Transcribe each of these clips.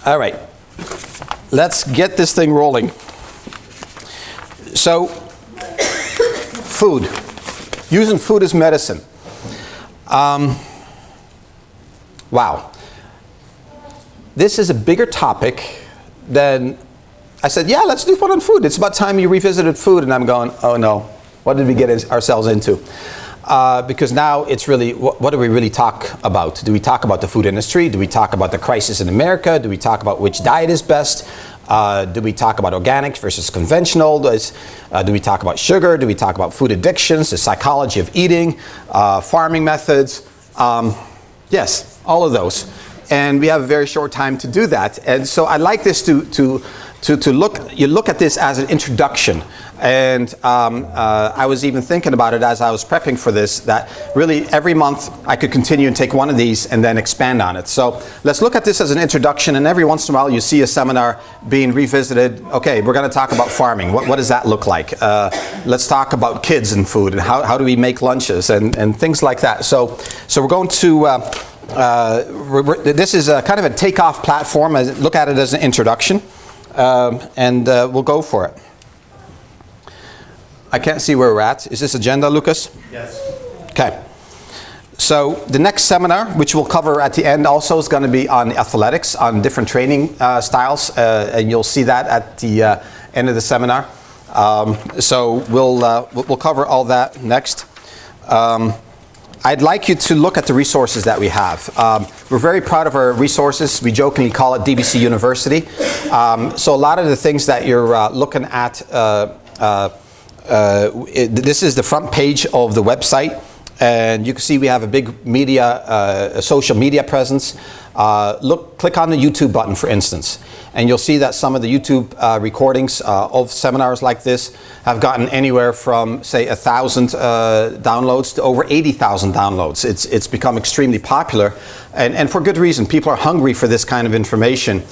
All right, let's get this thing rolling. So, food, using food as medicine. Wow, this is a bigger topic than, I said, yeah, let's do fun on food. It's about time you revisited food, and I'm going, oh no, what did we get ourselves into? Because now it's really, what do we really talk about? Do we talk about the food industry? Do we talk about the crisis in America? Do we talk about which diet is best? Do we talk about organic versus conventional? Do we talk about sugar? Do we talk about food addictions, the psychology of eating, farming methods? Yes, all of those. And we have a very short time to do that. And so I like this to look at this as an introduction. And I was even thinking about it as I was prepping for this, that really every month I could continue and take one of these and then expand on it. So let's look at this as an introduction, and every once in a while you see a seminar being revisited. Okay, we're going to talk about farming. What does that look like? Let's talk about kids and food, and how do we make lunches and things like that. So we're going to, this is a kind of a takeoff platform. Look at it as an introduction, and we'll go for it. I can't see where we're at. Is this agenda, Lucas? Yes. Okay. So the next seminar, which we'll cover at the end also, is going to be on athletics, on different training styles, and you'll see that at the end of the seminar. So we'll cover all that next. I'd like you to look at the resources that we have. We're very proud of our resources. We jokingly call it DBC University. So a lot of the things that you're looking at, this is the front page of the website, and you can see we have a big media, social media presence. Click on the YouTube button, for instance, and you'll see that some of the YouTube recordings of seminars like this have gotten anywhere from, say, 1,000 downloads to over 80,000 downloads. It's become extremely popular, and for good reason. People are hungry for this kind of information.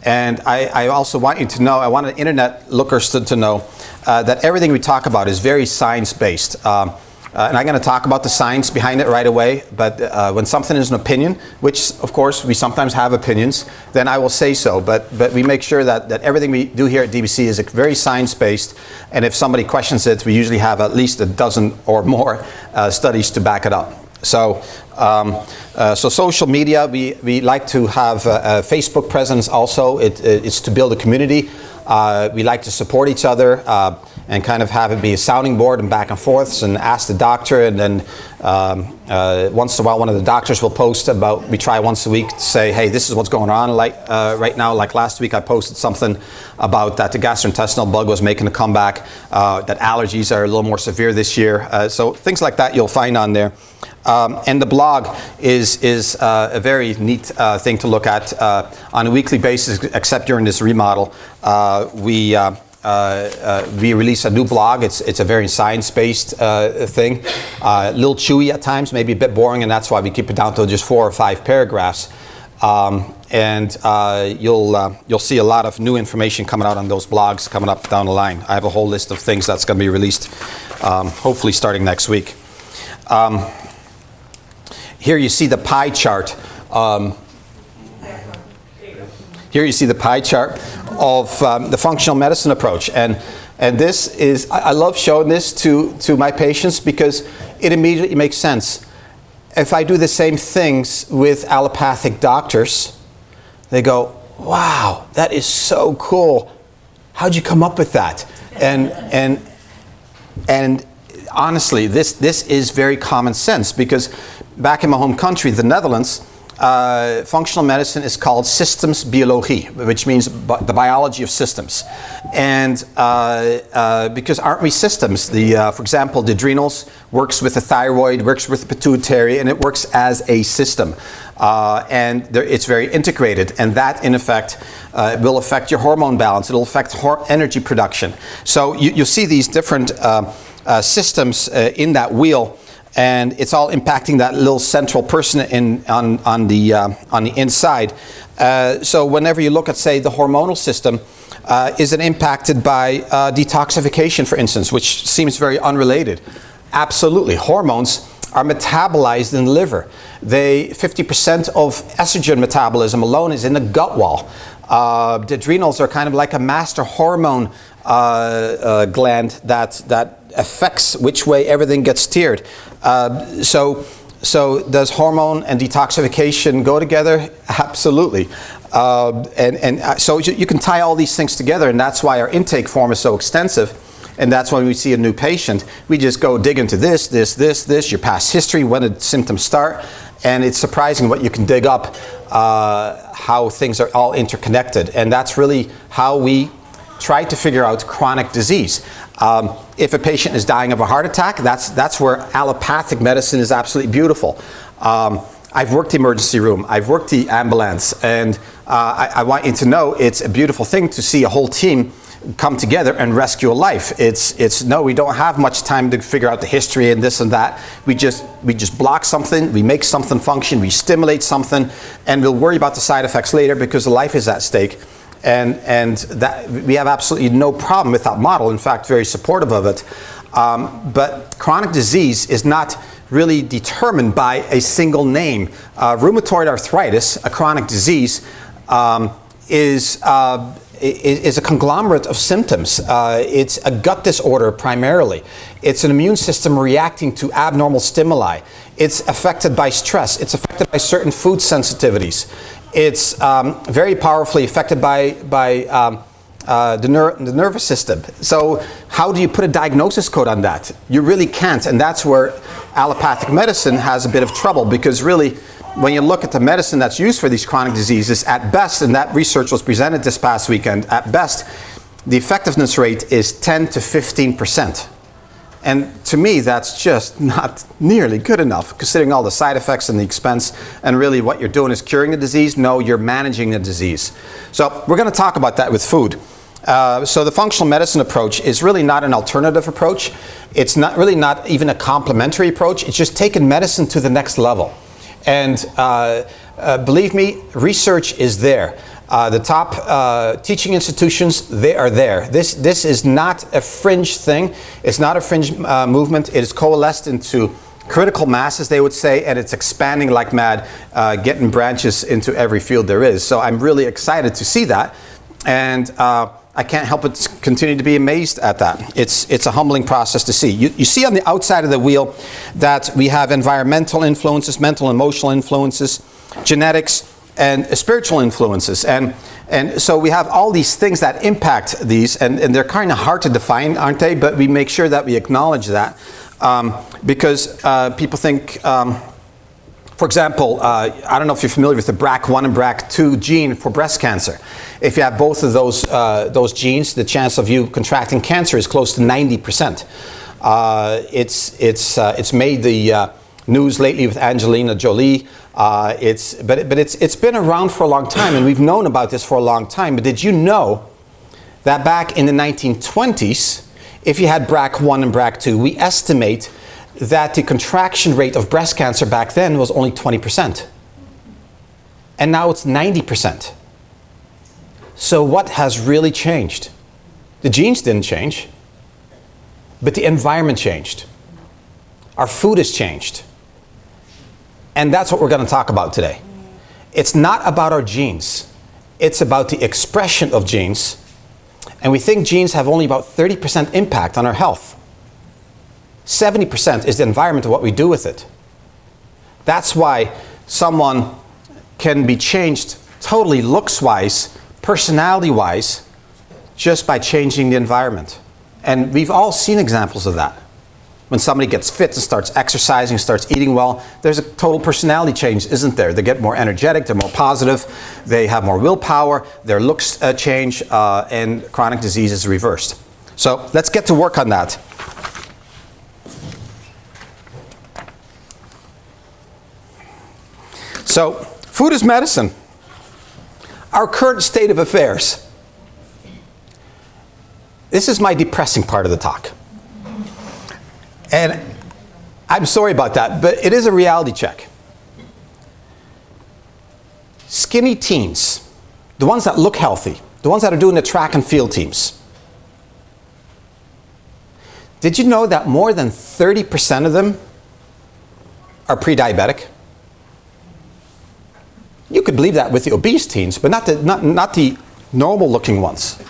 And I also want you to know, I want the internet lookers to know that everything we talk about is very science-based. And I'm going to talk about the science behind it right away, but when something is an opinion, which of course we sometimes have opinions, then I will say so. But we make sure that everything we do here at DBC is very science-based, and if somebody questions it, we usually have at least a dozen or more studies to back it up. So social media, we like to have a Facebook presence also. It's to build a community. We like to support each other and kind of have it be a sounding board and back and forths, and ask the doctor, and then once in a while one of the doctors will post about, we try once a week to say, hey, this is what's going on right now. Like last week I posted something about that the gastrointestinal bug was making a comeback, that allergies are a little more severe this year. So things like that you'll find on there. And the blog is a very neat thing to look at on a weekly basis, except during this remodel. We release a new blog. It's a very science-based thing. A little chewy at times, maybe a bit boring, and that's why we keep it down to just 4 or 5 paragraphs. And you'll see a lot of new information coming out on those blogs coming up down the line. I have a whole list of things that's going to be released, hopefully starting next week. Here you see the pie chart. Here you see the pie chart of the functional medicine approach, and this is, I love showing this to my patients because it immediately makes sense. If I do the same things with allopathic doctors, they go, wow, that is so cool. How'd you come up with that? And honestly, this is very common sense, because back in my home country, the Netherlands, functional medicine is called systeemsbiologie, which means the biology of systems. And because aren't we systems? For example, the adrenals works with the thyroid, works with the pituitary, and it works as a system. And it's very integrated, and that in effect will affect your hormone balance. It'll affect energy production. So you see these different systems in that wheel, and it's all impacting that little central person on the inside. So whenever you look at, say, the hormonal system, is it impacted by detoxification, for instance, which seems very unrelated? Absolutely. Hormones are metabolized in the liver. 50% of estrogen metabolism alone is in the gut wall. The adrenals are kind of like a master hormone gland that affects which way everything gets steered. So does hormone and detoxification go together? Absolutely. So you can tie all these things together, and that's why our intake form is so extensive. And that's when we see a new patient, we just go dig into this, your past history, when did symptoms start, and it's surprising what you can dig up, how things are all interconnected. And that's really how we try to figure out chronic disease. If a patient is dying of a heart attack, that's where allopathic medicine is absolutely beautiful. I've worked the emergency room, I've worked the ambulance, and I want you to know it's a beautiful thing to see a whole team come together and rescue a life. No, we don't have much time to figure out the history and this and that. We just block something, we make something function, we stimulate something, and we'll worry about the side effects later because the life is at stake. And that we have absolutely no problem with that model. In fact, very supportive of it. But chronic disease is not really determined by a single name. Rheumatoid arthritis, a chronic disease, is a conglomerate of symptoms. It's a gut disorder primarily. It's an immune system reacting to abnormal stimuli. It's affected by stress. It's affected by certain food sensitivities. It's very powerfully affected by the nervous system. So how do you put a diagnosis code on that? You really can't, and that's where allopathic medicine has a bit of trouble, because really, when you look at the medicine that's used for these chronic diseases, at best, and that research was presented this past weekend, at best, the effectiveness rate is 10 to 15%. And to me, that's just not nearly good enough, considering all the side effects and the expense, and really what you're doing is curing the disease. No, you're managing the disease. So we're going to talk about that with food. So the functional medicine approach is really not an alternative approach. It's not even a complementary approach. It's just taking medicine to the next level. And believe me, research is there. The top teaching institutions, they are there. This is not a fringe thing. It's not a fringe movement. It is coalesced into critical mass, as they would say, and it's expanding like mad, getting branches into every field there is. So I'm really excited to see that. And I can't help but continue to be amazed at that. It's a humbling process to see. You see on the outside of the wheel that we have environmental influences, mental and emotional influences, genetics, and spiritual influences. And so we have all these things that impact these, and they're kind of hard to define, aren't they? But we make sure that we acknowledge that because people think, for example, I don't know if you're familiar with the BRCA1 and BRCA2 gene for breast cancer. If you have both of those genes, the chance of you contracting cancer is close to 90%. It's made the news lately with Angelina Jolie. But it's been around for a long time, and we've known about this for a long time. But did you know that back in the 1920s, if you had BRCA1 and BRCA2, we estimate that the contraction rate of breast cancer back then was only 20%. And now it's 90%. So what has really changed? The genes didn't change, but the environment changed. Our food has changed. And that's what we're going to talk about today. It's not about our genes. It's about the expression of genes. And we think genes have only about 30% impact on our health. 70% is the environment of what we do with it. That's why someone can be changed totally looks-wise, personality-wise, just by changing the environment. And we've all seen examples of that. When somebody gets fit and starts exercising, starts eating well, there's a total personality change, isn't there? They get more energetic, they're more positive, they have more willpower, their looks change, and chronic disease is reversed. So let's get to work on that. So, food is medicine. Our current state of affairs. This is my depressing part of the talk. And I'm sorry about that, but it is a reality check. Skinny teens, the ones that look healthy, the ones that are doing the track and field teams. Did you know that more than 30% of them are pre-diabetic. You could believe that with the obese teens, but not the normal-looking ones.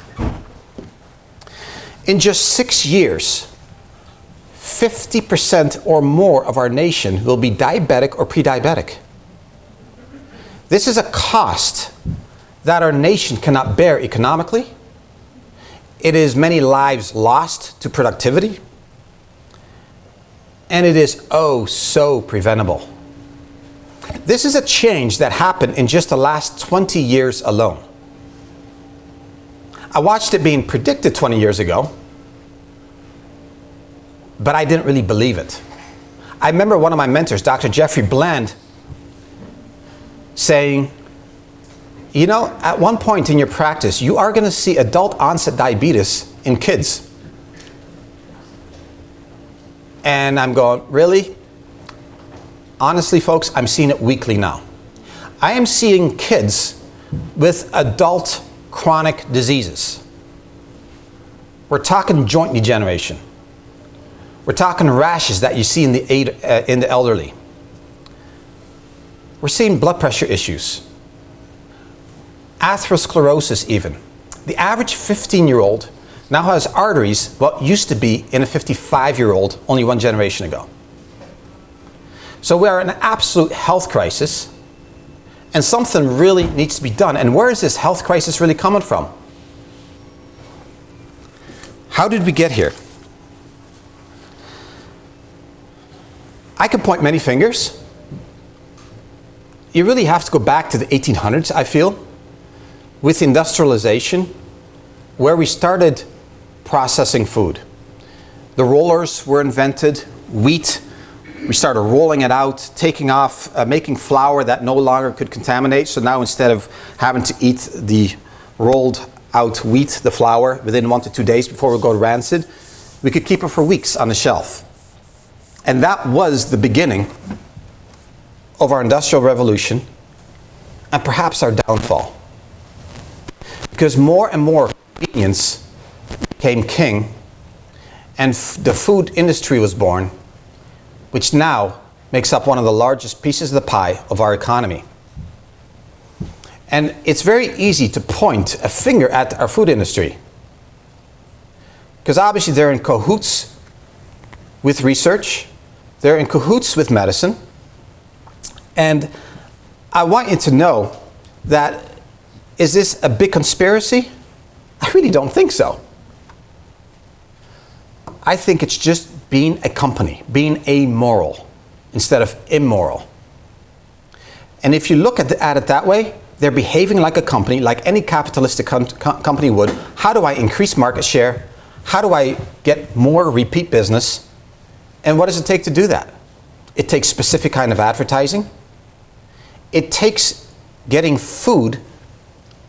In just 6 years, 50% or more of our nation will be diabetic or pre-diabetic. This is a cost that our nation cannot bear economically. It is many lives lost to productivity. And it is oh so preventable. This is a change that happened in just the last 20 years alone. I watched it being predicted 20 years ago, but I didn't really believe it. I remember one of my mentors, Dr. Jeffrey Bland, saying, you know, at one point in your practice, you are going to see adult onset diabetes in kids. And I'm going, really? Honestly, folks, I'm seeing it weekly now. I am seeing kids with adult chronic diseases. We're talking joint degeneration. We're talking rashes that you see in the elderly. We're seeing blood pressure issues. Atherosclerosis even. The average 15-year-old now has arteries what used to be in a 55-year-old only one generation ago. So we are in an absolute health crisis, and something really needs to be done. And where is this health crisis really coming from? How did we get here? I could point many fingers. You really have to go back to the 1800s, I feel, with industrialization, where we started processing food. The rollers were invented, wheat, we started rolling it out, taking off, making flour that no longer could contaminate. So now instead of having to eat the rolled out wheat, the flour, within 1 to 2 days before we go rancid, we could keep it for weeks on the shelf. And that was the beginning of our industrial revolution and perhaps our downfall. Because more and more convenience became king, and the food industry was born, which now makes up one of the largest pieces of the pie of our economy. And it's very easy to point a finger at our food industry, because obviously they're in cahoots with research, they're in cahoots with medicine, and I want you to know that, is this a big conspiracy? I really don't think so. I think it's just being a company, being amoral instead of immoral. And if you look at it that way, they're behaving like a company, like any capitalistic company would. How do I increase market share? How do I get more repeat business? And what does it take to do that? It takes specific kind of advertising. It takes getting food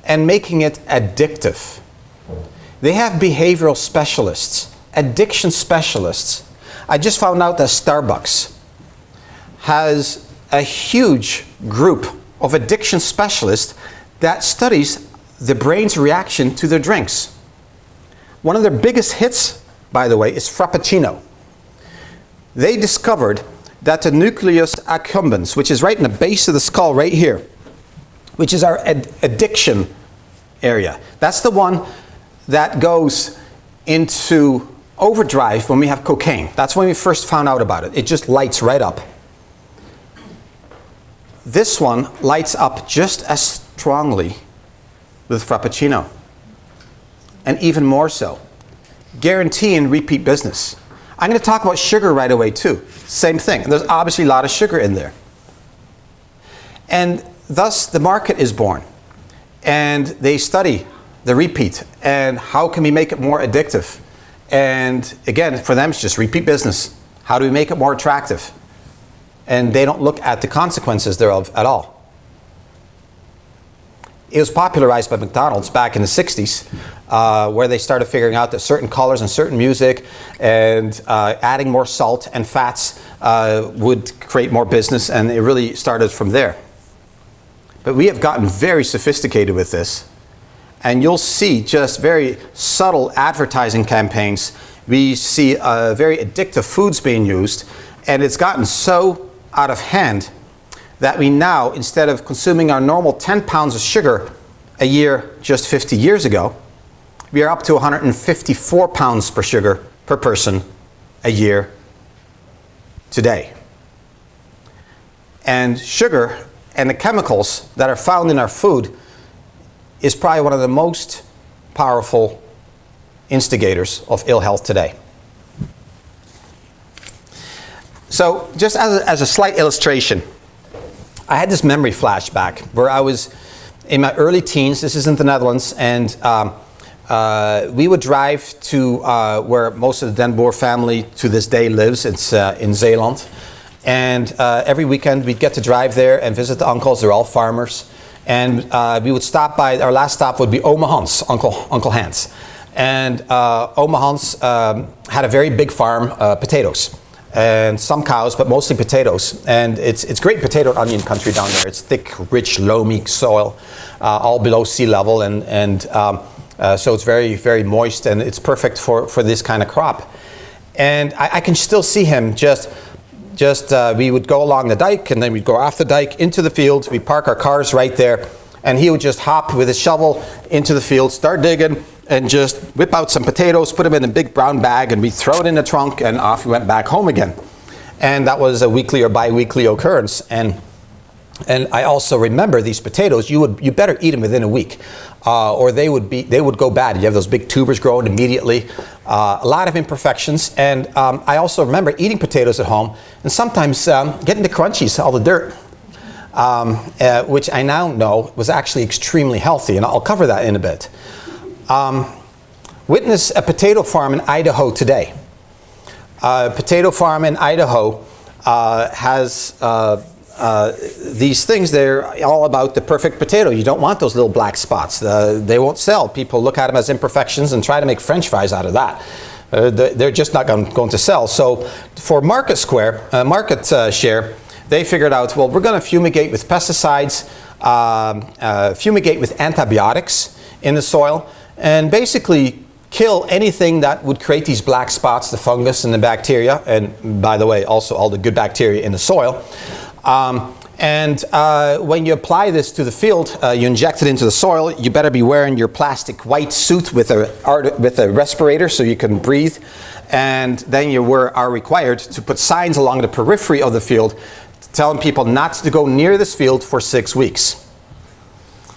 and making it addictive. They have behavioral specialists, addiction specialists. I just found out that Starbucks has a huge group of addiction specialists that studies the brain's reaction to their drinks. One of their biggest hits, by the way, is Frappuccino. They discovered that the nucleus accumbens, which is right in the base of the skull right here, which is our addiction area. That's the one that goes into overdrive when we have cocaine. That's when we first found out about it. It just lights right up. This one lights up just as strongly with Frappuccino, and even more so, guaranteeing repeat business. I'm going to talk about sugar right away too. Same thing. There's obviously a lot of sugar in there. And thus the market is born. And they study the repeat and how can we make it more addictive. And again, for them it's just repeat business. How do we make it more attractive? And they don't look at the consequences thereof at all. It was popularized by McDonald's back in the 60s, where they started figuring out that certain colors and certain music and adding more salt and fats would create more business, and it really started from there. But we have gotten very sophisticated with this, and you'll see just very subtle advertising campaigns. We see very addictive foods being used, and it's gotten so out of hand that we now, instead of consuming our normal 10 pounds of sugar a year just 50 years ago, we are up to 154 pounds per sugar per person a year today. And sugar and the chemicals that are found in our food is probably one of the most powerful instigators of ill health today. So just as a slight illustration, I had this memory flashback where I was in my early teens. This is in the Netherlands, and we would drive to where most of the Boer family to this day lives. It's in Zeeland. And every weekend we'd get to drive there and visit the uncles. They're all farmers. And we would stop by, our last stop would be Oma Hans, Uncle Hans. And Oma Hans had a very big farm, potatoes. And some cows, but mostly potatoes. And it's great potato and onion country down there. It's thick, rich, loamy soil, all below sea level. And so it's very, very moist, and it's perfect for this kind of crop. And I can still see him we would go along the dike, and then we'd go off the dike into the field. We'd park our cars right there, and he would just hop with his shovel into the field, start digging, and just whip out some potatoes, put them in a big brown bag, and we'd throw it in the trunk, and off we went back home again. And that was a weekly or bi-weekly occurrence. And I also remember these potatoes, you better eat them within a week, or they would go bad. You have those big tubers growing immediately, a lot of imperfections. And I also remember eating potatoes at home, and sometimes getting the crunchies, all the dirt, which I now know was actually extremely healthy, and I'll cover that in a bit. Witness a potato farm in Idaho today. Potato farm in Idaho has these things. They're all about the perfect potato. You don't want those little black spots. They won't sell. People look at them as imperfections and try to make French fries out of that. They're just not going to sell. So for market share, they figured out, well, we're going to fumigate with pesticides, fumigate with antibiotics in the soil, and basically kill anything that would create these black spots, the fungus and the bacteria, and by the way, also all the good bacteria in the soil. When you apply this to the field, you inject it into the soil. You better be wearing your plastic white suit with a respirator so you can breathe. And then you are required to put signs along the periphery of the field telling people not to go near this field for 6 weeks.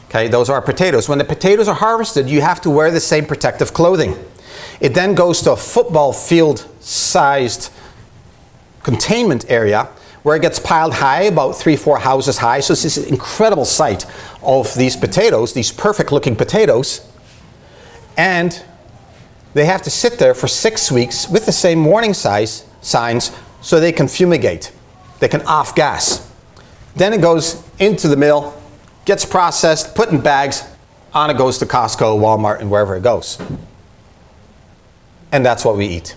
Okay, those are potatoes. When the potatoes are harvested, you have to wear the same protective clothing. It then goes to a football field-sized containment area where it gets piled high, about 3-4 houses high. So it's this incredible sight of these potatoes, these perfect-looking potatoes. And they have to sit there for 6 weeks with the same warning signs so they can fumigate. They can off-gas. Then it goes into the mill, gets processed, put in bags, on it goes to Costco, Walmart, and wherever it goes. And that's what we eat.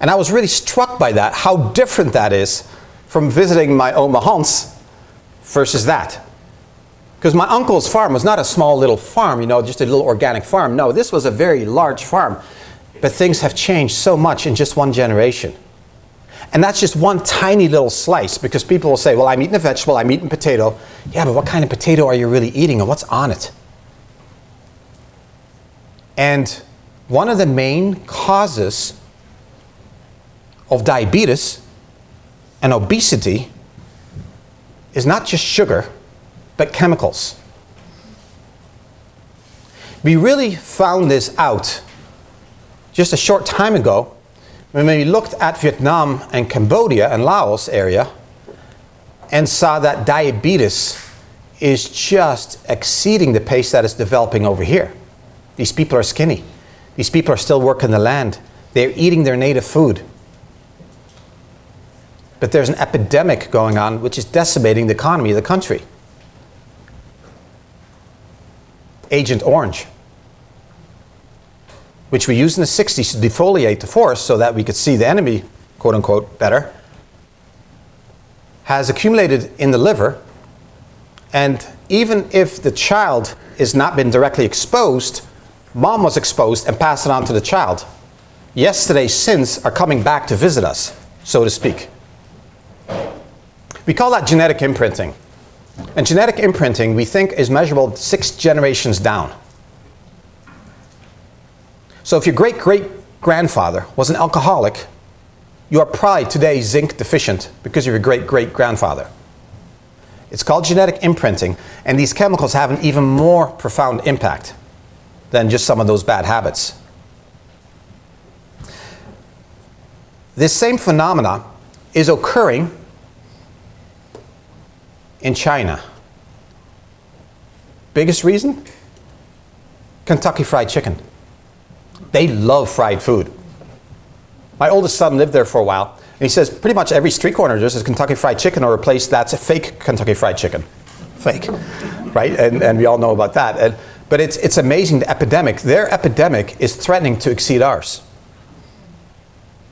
And I was really struck by that, how different that is from visiting my Oma Hans versus that. Because my uncle's farm was not a small little farm, you know, just a little organic farm. No, this was a very large farm. But things have changed so much in just one generation. And that's just one tiny little slice, because people will say, well, I'm eating a vegetable, I'm eating potato. Yeah, but what kind of potato are you really eating, and what's on it? And one of the main causes of diabetes and obesity is not just sugar, but chemicals. We really found this out just a short time ago when we looked at Vietnam and Cambodia and Laos area and saw that diabetes is just exceeding the pace that is developing over here. These people are skinny. These people are still working the land. They're eating their native food. But there's an epidemic going on which is decimating the economy of the country. Agent Orange, which we used in the 60s to defoliate the forest so that we could see the enemy, quote unquote, better, has accumulated in the liver. And even if the child has not been directly exposed, mom was exposed and passed it on to the child. Yesterday's sins are coming back to visit us, so to speak. We call that genetic imprinting. And genetic imprinting, we think, is measurable 6 generations down. So if your great-great-grandfather was an alcoholic, you are probably today zinc deficient because of your great-great-grandfather. It's called genetic imprinting, and these chemicals have an even more profound impact than just some of those bad habits. This same phenomena is occurring in China. Biggest reason? Kentucky Fried Chicken. They love fried food. My oldest son lived there for a while, and he says pretty much every street corner there's a Kentucky Fried Chicken or a place that's a fake Kentucky Fried Chicken. Fake, right? And we all know about that. But it's amazing, the epidemic. Their epidemic is threatening to exceed ours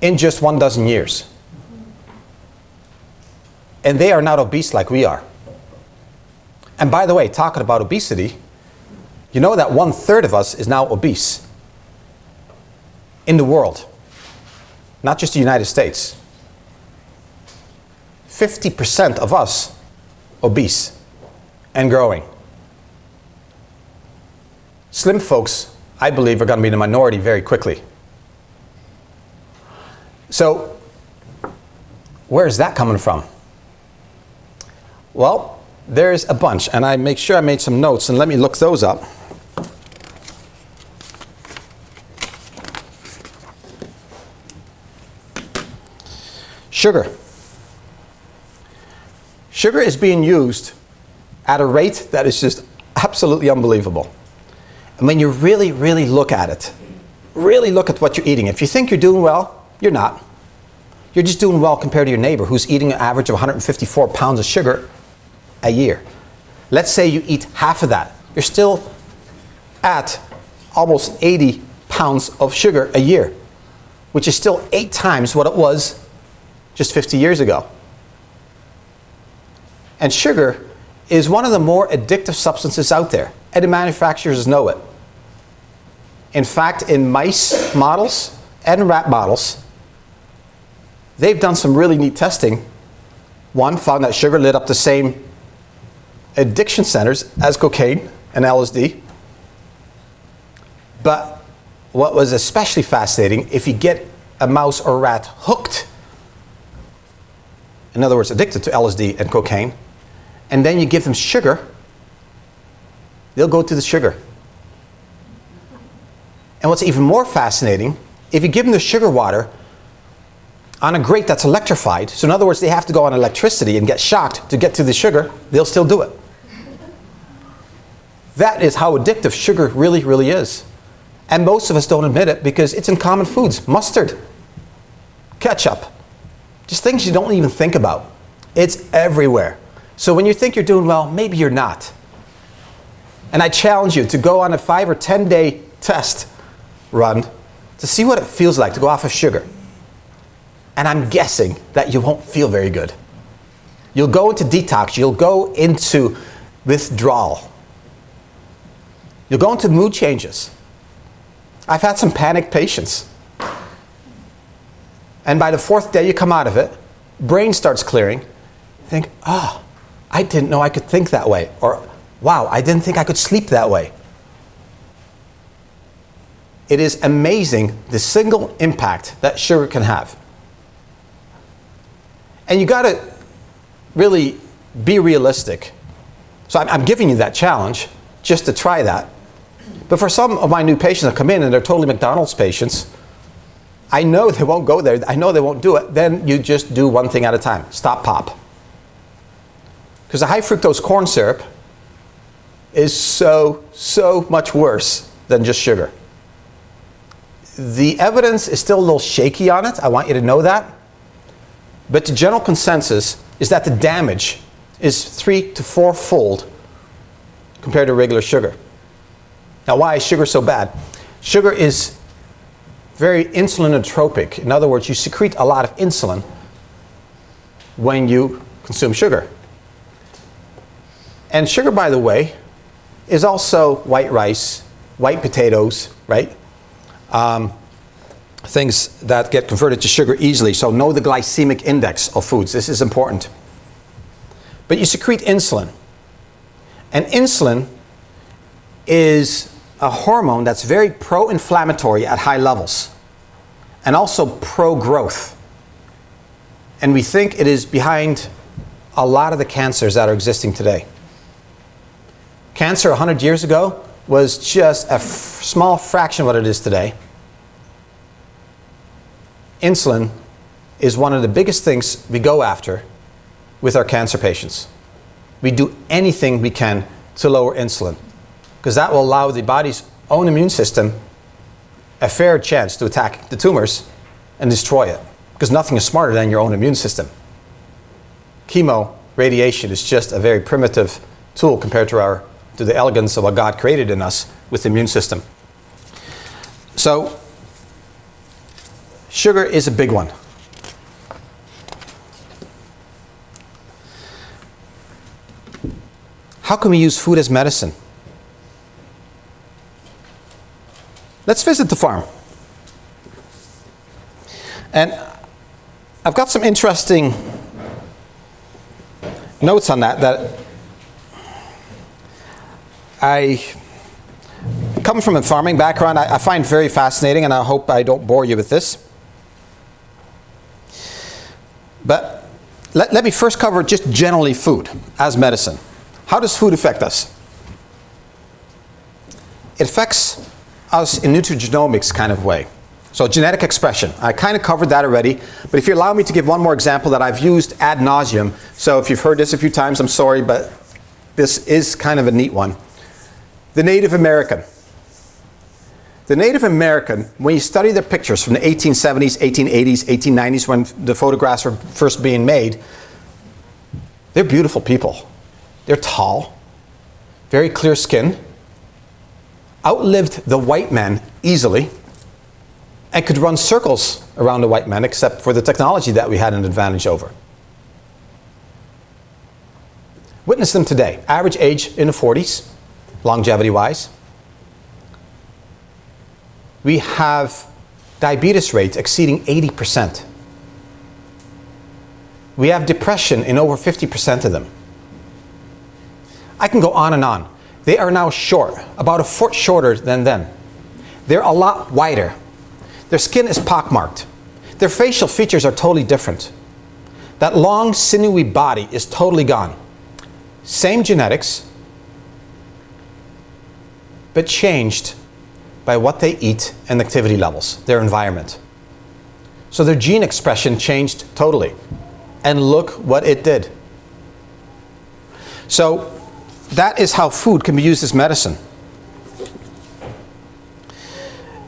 in just 12 years. And they are not obese like we are. And by the way, talking about obesity, you know that 1/3 of us is now obese in the world, not just the United States. 50% of us obese and growing. Slim folks, I believe, are going to be the minority very quickly. So, where is that coming from? Well, there's a bunch, and I make sure I made some notes, and let me look those up. Sugar. Sugar is being used at a rate that is just absolutely unbelievable. And when you really, really look at it, really look at what you're eating. If you think you're doing well, you're not. You're just doing well compared to your neighbor who's eating an average of 154 pounds of sugar a year. Let's say you eat half of that. You're still at almost 80 pounds of sugar a year, which is still 8 times what it was just 50 years ago. And sugar is one of the more addictive substances out there, and the manufacturers know it. In fact, in mice models and rat models, they've done some really neat testing. One found that sugar lit up the same addiction centers as cocaine and LSD. But what was especially fascinating, if you get a mouse or rat hooked, in other words, addicted to LSD and cocaine, and then you give them sugar, they'll go to the sugar. And what's even more fascinating, if you give them the sugar water on a grate that's electrified, so in other words, they have to go on electricity and get shocked to get to the sugar, they'll still do it. That is how addictive sugar really, really is. And most of us don't admit it because it's in common foods. Mustard, ketchup, just things you don't even think about. It's everywhere. So when you think you're doing well, maybe you're not. And I challenge you to go on a 5 or 10 day test run to see what it feels like to go off of sugar. And I'm guessing that you won't feel very good. You'll go into detox, you'll go into withdrawal. You'll go into mood changes. I've had some panicked patients. And by the 4th day you come out of it, brain starts clearing. You think, oh, I didn't know I could think that way. Or, wow, I didn't think I could sleep that way. It is amazing the single impact that sugar can have. And you got to really be realistic. So I'm giving you that challenge just to try that. But for some of my new patients that come in and they're totally McDonald's patients, I know they won't go there. I know they won't do it. Then you just do one thing at a time. Stop pop. Because the high fructose corn syrup is so much worse than just sugar. The evidence is still a little shaky on it. I want you to know that. But the general consensus is that the damage is 3 to 4-fold compared to regular sugar. Now, why is sugar so bad? Sugar is very insulinotropic. In other words, you secrete a lot of insulin when you consume sugar. And sugar, by the way, is also white rice, white potatoes, right? Things that get converted to sugar easily. So know the glycemic index of foods. This is important. But you secrete insulin. And insulin is a hormone that's very pro-inflammatory at high levels and also pro-growth. And we think it is behind a lot of the cancers that are existing today. Cancer 100 years ago was just a small fraction of what it is today. Insulin is one of the biggest things we go after with our cancer patients. We do anything we can to lower insulin because that will allow the body's own immune system a fair chance to attack the tumors and destroy it, because nothing is smarter than your own immune system. Chemo, radiation is just a very primitive tool compared to the elegance of what God created in us with the immune system. So, sugar is a big one. How can we use food as medicine? Let's visit the farm. And I've got some interesting notes on that I come from a farming background. I find very fascinating, and I hope I don't bore you with this. But let me first cover just generally food as medicine. How does food affect us? It affects us in nutrigenomics kind of way. So genetic expression. I kind of covered that already, but if you allow me to give one more example that I've used ad nauseum, so if you've heard this a few times, I'm sorry, but this is kind of a neat one. The Native American. The Native American, when you study their pictures from the 1870s, 1880s, 1890s, when the photographs were first being made, they're beautiful people. They're tall, very clear skin, outlived the white man easily, and could run circles around the white man, except for the technology that we had an advantage over. Witness them today. Average age in the 40s, longevity-wise. We have diabetes rates exceeding 80%. We have depression in over 50% of them. I can go on and on. They are now short, about a foot shorter than then. They're a lot wider. Their skin is pockmarked. Their facial features are totally different. That long, sinewy body is totally gone. Same genetics, but changed by what they eat and activity levels, their environment. So their gene expression changed totally. And look what it did. So that is how food can be used as medicine.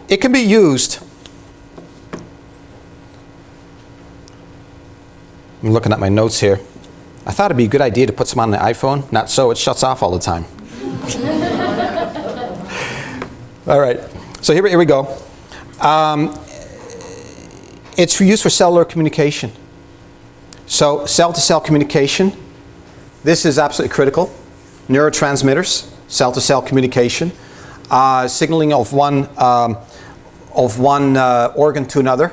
It can be used. I'm looking at my notes here. I thought it'd be a good idea to put some on the iPhone. Not so, it shuts off all the time. All right, so here we go. It's used for cellular communication. So cell-to-cell communication, this is absolutely critical. Neurotransmitters, cell-to-cell communication, signaling of one organ to another,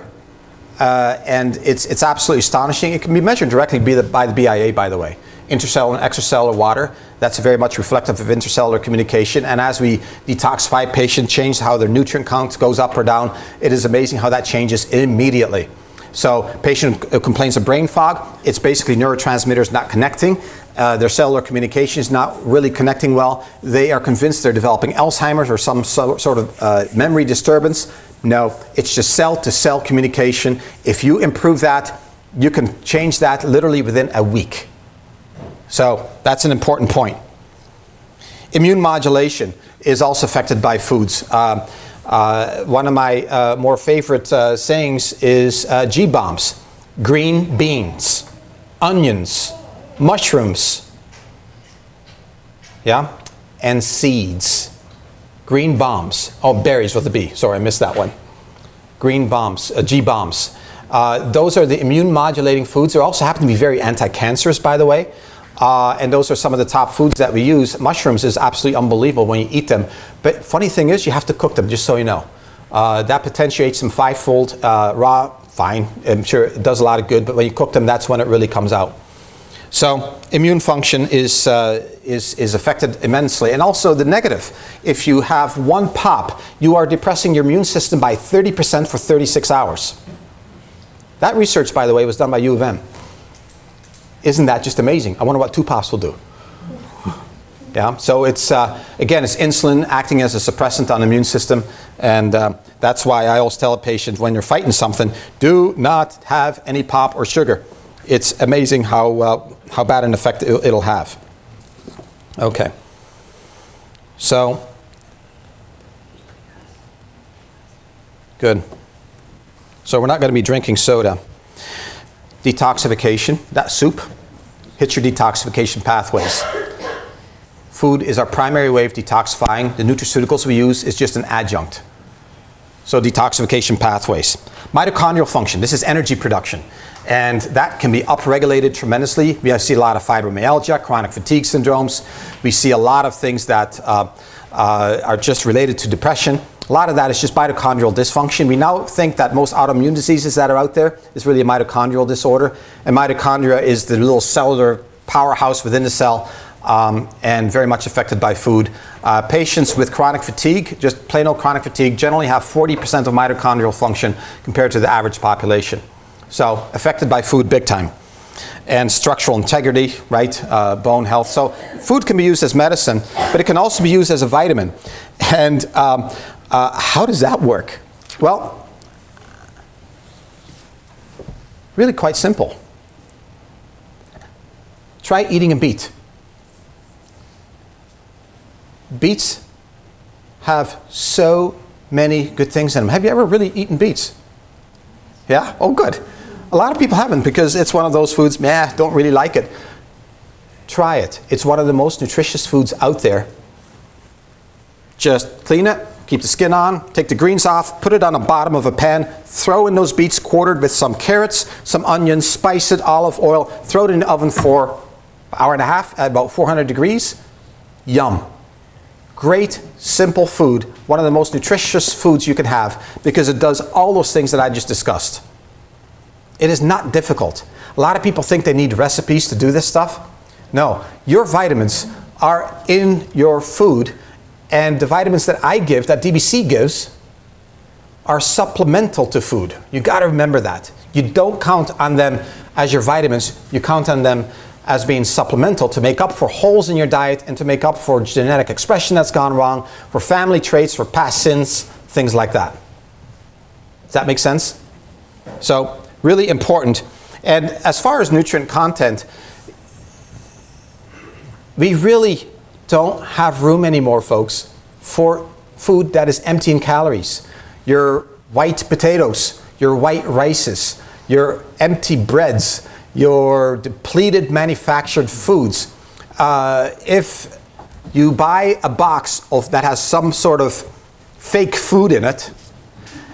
and it's absolutely astonishing. It can be measured directly by the BIA, by the way. Intercellular and extracellular water, that's very much reflective of intercellular communication. And as we detoxify patients, change how their nutrient count goes up or down, it is amazing how that changes immediately. So patient complains of brain fog, it's basically neurotransmitters not connecting. Their cellular communication is not really connecting well. They are convinced they're developing Alzheimer's or some sort of memory disturbance. No, it's just cell-to-cell communication. If you improve that, you can change that literally within a week. So that's an important point. Immune modulation is also affected by foods. One of my more favorite sayings is G-bombs, green beans, onions, mushrooms, yeah, and seeds. Green bombs. Oh, berries with a B. Sorry, I missed that one. Green bombs, G-bombs. Those are the immune modulating foods. They also happen to be very anti-cancerous, by the way. And those are some of the top foods that we use. Mushrooms is absolutely unbelievable when you eat them. But funny thing is, you have to cook them, just so you know. That potentiates them fivefold. Raw, fine. I'm sure it does a lot of good. But when you cook them, that's when it really comes out. So immune function is affected immensely. And also the negative. If you have one pop, you are depressing your immune system by 30% for 36 hours. That research, by the way, was done by U of M. Isn't that just amazing? I wonder what 2 pops will do. Yeah, so it's, again, it's insulin acting as a suppressant on the immune system. And that's why I always tell a patient, when you're fighting something, do not have any pop or sugar. It's amazing how bad an effect it'll have. Okay. So, good. So we're not going to be drinking soda. Detoxification, that soup hits your detoxification pathways. Food is our primary way of detoxifying. The nutraceuticals we use is just an adjunct. So detoxification pathways. Mitochondrial function, this is energy production. And that can be upregulated tremendously. We see a lot of fibromyalgia, chronic fatigue syndromes. We see a lot of things that are just related to depression. A lot of that is just mitochondrial dysfunction. We now think that most autoimmune diseases that are out there is really a mitochondrial disorder. And mitochondria is the little cellular powerhouse within the cell, and very much affected by food. Patients with chronic fatigue, just plain old chronic fatigue, generally have 40% of mitochondrial function compared to the average population. So affected by food big time. And structural integrity, right? Bone health. So food can be used as medicine, but it can also be used as a vitamin. And how does that work? Well, really quite simple. Try eating a beet. Beets have so many good things in them. Have you ever really eaten beets? Yeah? Oh, good. A lot of people haven't, because it's one of those foods, don't really like it. Try it. It's one of the most nutritious foods out there. Just clean it, keep the skin on, take the greens off, put it on the bottom of a pan, throw in those beets quartered with some carrots, some onions, spice it, olive oil, throw it in the oven for an hour and a half at about 400 degrees. Yum. Great, simple food. One of the most nutritious foods you can have, because it does all those things that I just discussed. It is not difficult. A lot of people think they need recipes to do this stuff. No, your vitamins are in your food, and the vitamins that I give, that DBC gives, are supplemental to food. You got to remember that. You don't count on them as your vitamins. You count on them as being supplemental to make up for holes in your diet and to make up for genetic expression that's gone wrong, for family traits, for past sins, things like that. Does that make sense? So, really important. And as far as nutrient content, we really don't have room anymore, folks, for food that is empty in calories. Your white potatoes, your white rices, your empty breads, your depleted manufactured foods. If you buy a box that has some sort of fake food in it,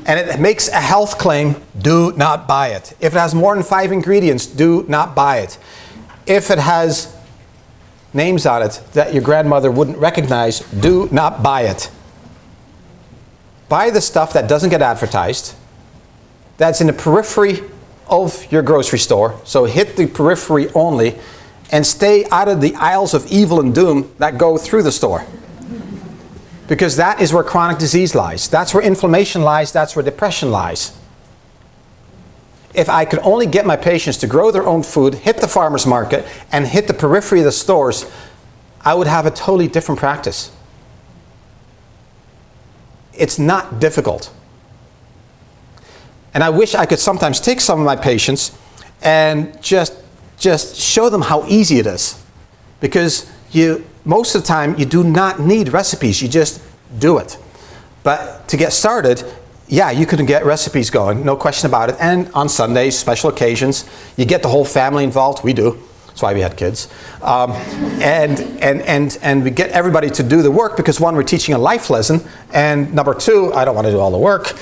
and it makes a health claim, do not buy it. If it has more than 5 ingredients, do not buy it. If it has names on it that your grandmother wouldn't recognize, do not buy it. Buy the stuff that doesn't get advertised, that's in the periphery of your grocery store. So hit the periphery only, and stay out of the aisles of evil and doom that go through the store. Because that is where chronic disease lies. That's where inflammation lies. That's where depression lies. If I could only get my patients to grow their own food, hit the farmer's market, and hit the periphery of the stores, I would have a totally different practice. It's not difficult. And I wish I could sometimes take some of my patients and just show them how easy it is. Because most of the time, you do not need recipes. You just do it. But to get started, yeah, you can get recipes going, no question about it. And on Sundays, special occasions, you get the whole family involved. We do. That's why we had kids. And we get everybody to do the work, because one, we're teaching a life lesson. And number two, I don't want to do all the work.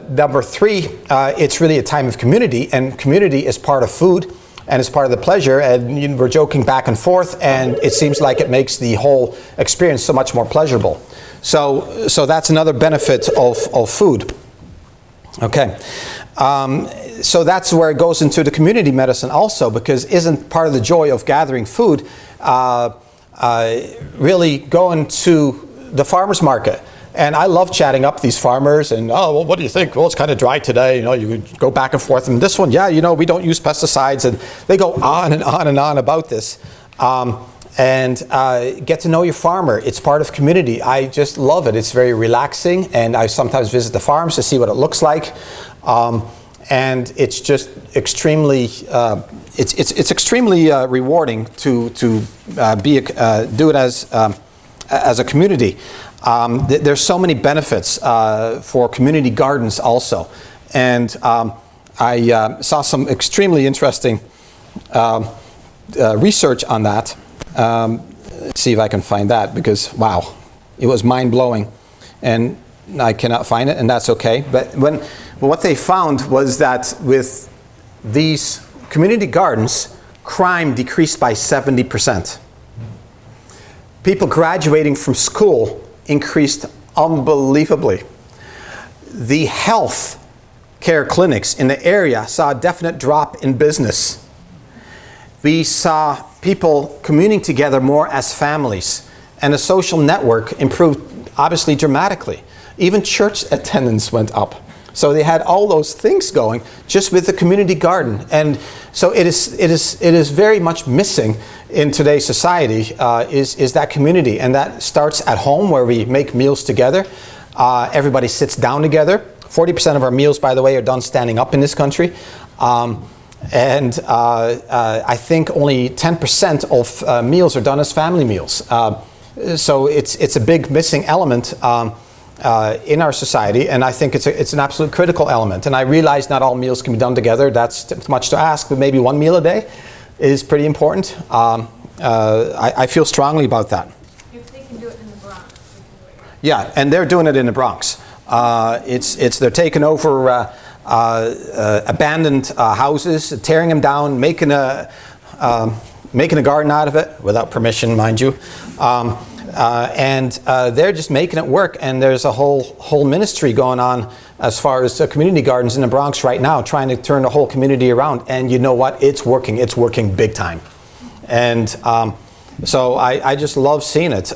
Number three, it's really a time of community. And community is part of food. And it's part of the pleasure, and we're joking back and forth, and it seems like it makes the whole experience so much more pleasurable. So that's another benefit of food. Okay. So that's where it goes into the community medicine also, because isn't part of the joy of gathering food really going to the farmer's market? And I love chatting up these farmers and, oh, well, what do you think? Well, it's kind of dry today. You know, you go back and forth. And this one, yeah, you know, we don't use pesticides. And they go on and on and on about this. And get to know your farmer. It's part of community. I just love it. It's very relaxing. And I sometimes visit the farms to see what it looks like. And it's just extremely, it's extremely rewarding to do it as a community. There's so many benefits for community gardens also. And I saw some extremely interesting research on that. Let's see if I can find that, because wow, it was mind-blowing. And I cannot find it, and that's okay. But what they found was that with these community gardens, crime decreased by 70%. People graduating from school increased unbelievably. The health care clinics in the area saw a definite drop in business. We saw people communing together more as families, and the social network improved obviously dramatically. Even church attendance went up. So they had all those things going just with the community garden. And so it is very much missing in today's society, is that community. And that starts at home, where we make meals together. Everybody sits down together. 40% of our meals, by the way, are done standing up in this country. And I think only 10% of meals are done as family meals. So it's a big missing element in our society, and I think it's an absolute critical element. And I realize not all meals can be done together. That's much to ask, but maybe one meal a day is pretty important. I feel strongly about that. If they can do it in the Bronx, they can do it. Yeah, and they're doing it in the Bronx. They're taking over abandoned houses, tearing them down, making a garden out of it without permission, mind you. And they're just making it work, and there's a whole ministry going on as far as community gardens in the Bronx right now, trying to turn the whole community around. And you know what? It's working big time. And so I just love seeing it.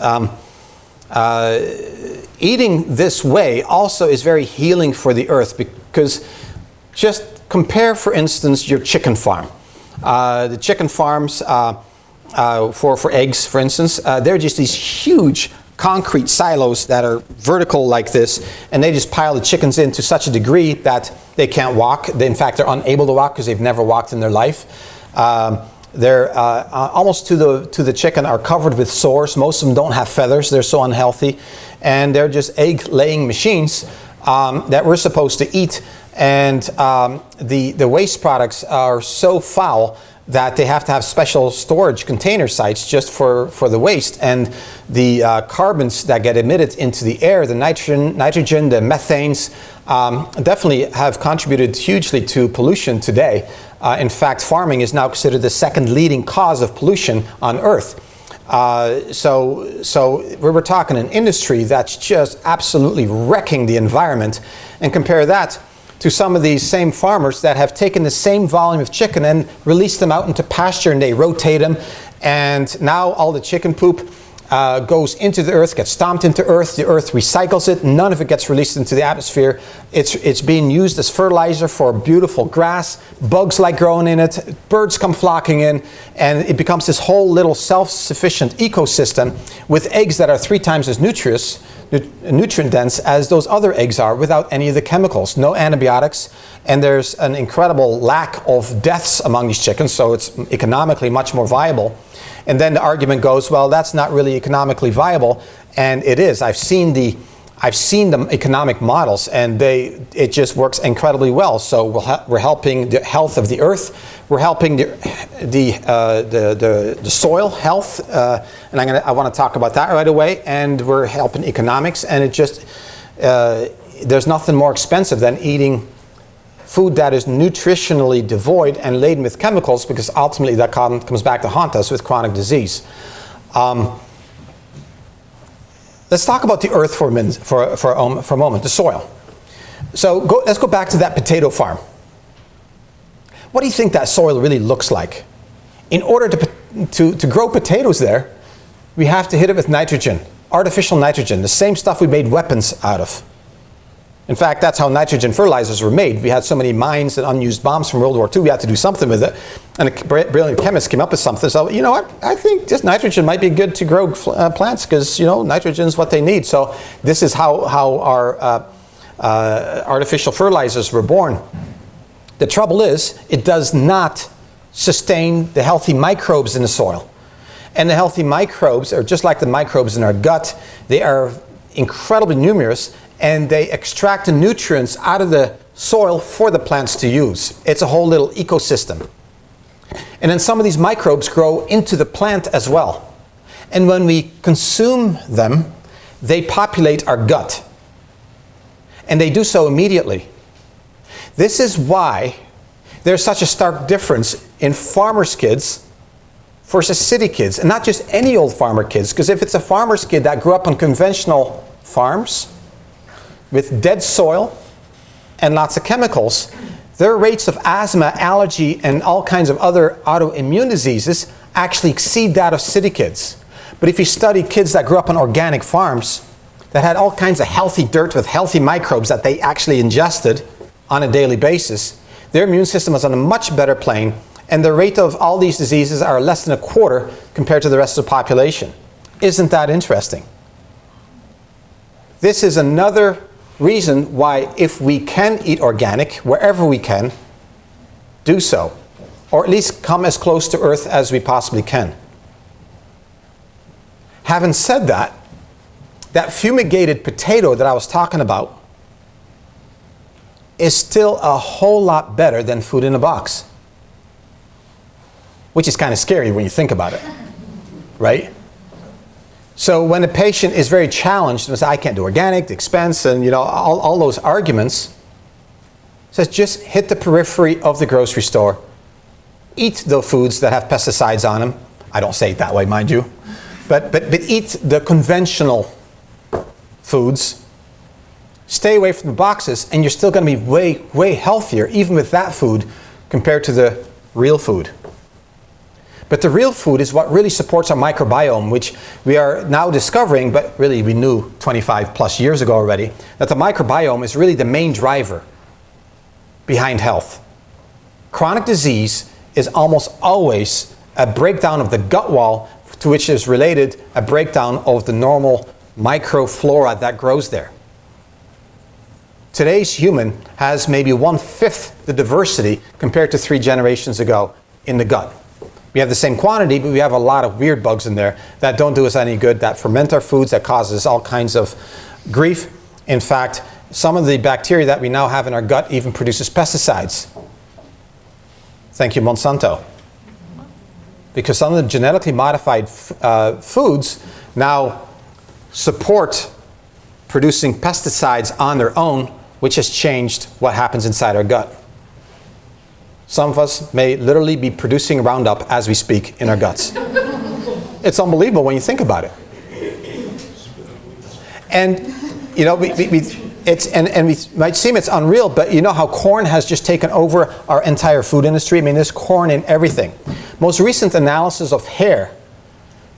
Eating this way also is very healing for the earth, because just compare, for instance, your chicken farm. The chicken farms for eggs, for instance, they're just these huge concrete silos that are vertical like this, and they just pile the chickens in to such a degree that they can't walk. In fact, they're unable to walk because they've never walked in their life. They're almost to the chicken are covered with sores. Most of them don't have feathers. They're so unhealthy, and they're just egg-laying machines that we're supposed to eat. And the waste products are so foul that they have to have special storage container sites just for the waste. And the carbons that get emitted into the air, the nitrogen, the methanes, definitely have contributed hugely to pollution today. In fact, farming is now considered the second leading cause of pollution on Earth. So we're talking an industry that's just absolutely wrecking the environment. And compare that to some of these same farmers that have taken the same volume of chicken and released them out into pasture, and they rotate them, and now all the chicken poop goes into the earth, gets stomped into earth, the earth recycles it, none of it gets released into the atmosphere. It's being used as fertilizer for beautiful grass, bugs like growing in it, birds come flocking in, and it becomes this whole little self-sufficient ecosystem with eggs that are 3 times as nutrient dense as those other eggs are, without any of the chemicals, no antibiotics, and there's an incredible lack of deaths among these chickens, so it's economically much more viable. And then the argument goes, well, that's not really economically viable, and it is. I've seen the economic models, and it just works incredibly well. So we're helping the health of the earth, we're helping the soil health, and I want to talk about that right away. And we're helping economics, and it just there's nothing more expensive than eating food that is nutritionally devoid and laden with chemicals, because ultimately that comes back to haunt us with chronic disease. Let's talk about the earth for a moment, the soil. So let's go back to that potato farm. What do you think that soil really looks like? In order to grow potatoes there, we have to hit it with nitrogen, artificial nitrogen, the same stuff we made weapons out of. In fact, that's how nitrogen fertilizers were made. We had so many mines and unused bombs from World War II, we had to do something with it. And a brilliant chemist came up with something. So, you know what? I think just nitrogen might be good to grow plants because, you know, nitrogen is what they need. So this is how our artificial fertilizers were born. The trouble is, it does not sustain the healthy microbes in the soil. And the healthy microbes are just like the microbes in our gut. They are incredibly numerous, and they extract the nutrients out of the soil for the plants to use. It's a whole little ecosystem. And then some of these microbes grow into the plant as well. And when we consume them, they populate our gut. And they do so immediately. This is why there's such a stark difference in farmers' kids versus city kids. And not just any old farmer kids, because if it's a farmer's kid that grew up on conventional farms with dead soil and lots of chemicals, their rates of asthma, allergy, and all kinds of other autoimmune diseases actually exceed that of city kids. But if you study kids that grew up on organic farms that had all kinds of healthy dirt with healthy microbes that they actually ingested on a daily basis, their immune system was on a much better plane, and the rate of all these diseases are less than a quarter compared to the rest of the population. Isn't that interesting? This is another reason why, if we can eat organic, wherever we can, do so. Or at least come as close to Earth as we possibly can. Having said that, that fumigated potato that I was talking about is still a whole lot better than food in a box. Which is kind of scary when you think about it, right? So when a patient is very challenged and says, I can't do organic, the expense, and you know, all those arguments, says just hit the periphery of the grocery store, eat the foods that have pesticides on them. I don't say it that way, mind you, but eat the conventional foods. Stay away from the boxes, and you're still going to be way, way healthier, even with that food, compared to the real food. But the real food is what really supports our microbiome, which we are now discovering, but really we knew 25 plus years ago already, that the microbiome is really the main driver behind health. Chronic disease is almost always a breakdown of the gut wall, to which is related a breakdown of the normal microflora that grows there. Today's human has maybe 1/5 the diversity compared to 3 generations ago in the gut. We have the same quantity, but we have a lot of weird bugs in there that don't do us any good, that ferment our foods, that causes all kinds of grief. In fact, some of the bacteria that we now have in our gut even produces pesticides. Thank you, Monsanto. Because some of the genetically modified foods now support producing pesticides on their own, which has changed what happens inside our gut. Some of us may literally be producing Roundup as we speak in our guts. It's unbelievable when you think about it. And you know, we might seem it's unreal, but you know how corn has just taken over our entire food industry? I mean, there's corn in everything. Most recent analysis of hair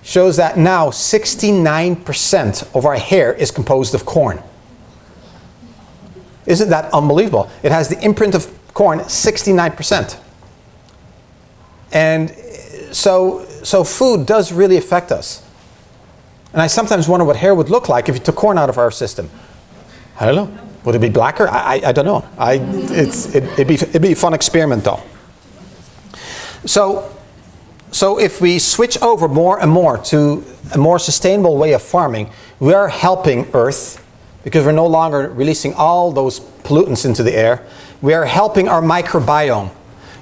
shows that now 69% of our hair is composed of corn. Isn't that unbelievable? It has the imprint of corn, 69%. And so food does really affect us. And I sometimes wonder what hair would look like if you took corn out of our system. I don't know. Would it be blacker? I don't know. It'd be a fun experiment though. So if we switch over more and more to a more sustainable way of farming, we are helping Earth, because we're no longer releasing all those pollutants into the air. We are helping our microbiome.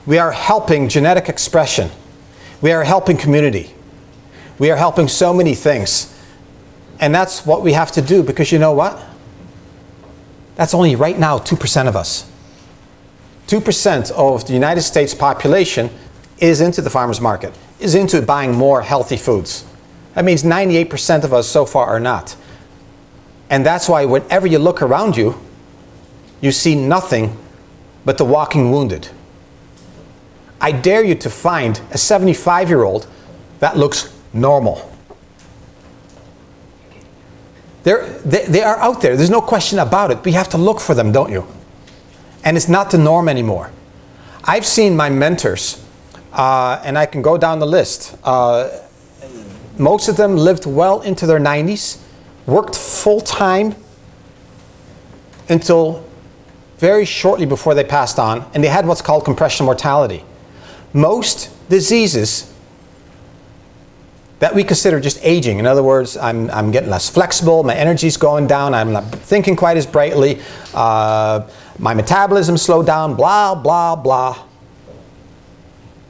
We are helping genetic expression. We are helping community. We are helping so many things. And that's what we have to do, because you know what? That's only right now 2% of us. 2% of the United States population is into the farmer's market, is into buying more healthy foods. That means 98% of us so far are not. And that's why whenever you look around you, you see nothing but the walking wounded. I dare you to find a 75-year-old that looks normal. They are out there. There's no question about it. But you have to look for them, don't you? And it's not the norm anymore. I've seen my mentors, and I can go down the list. Most of them lived well into their 90s, worked full-time until very shortly before they passed on, and they had what's called compression mortality. Most diseases that we consider just aging, in other words, I'm getting less flexible, my energy's going down, I'm not thinking quite as brightly, my metabolism slowed down, blah, blah, blah,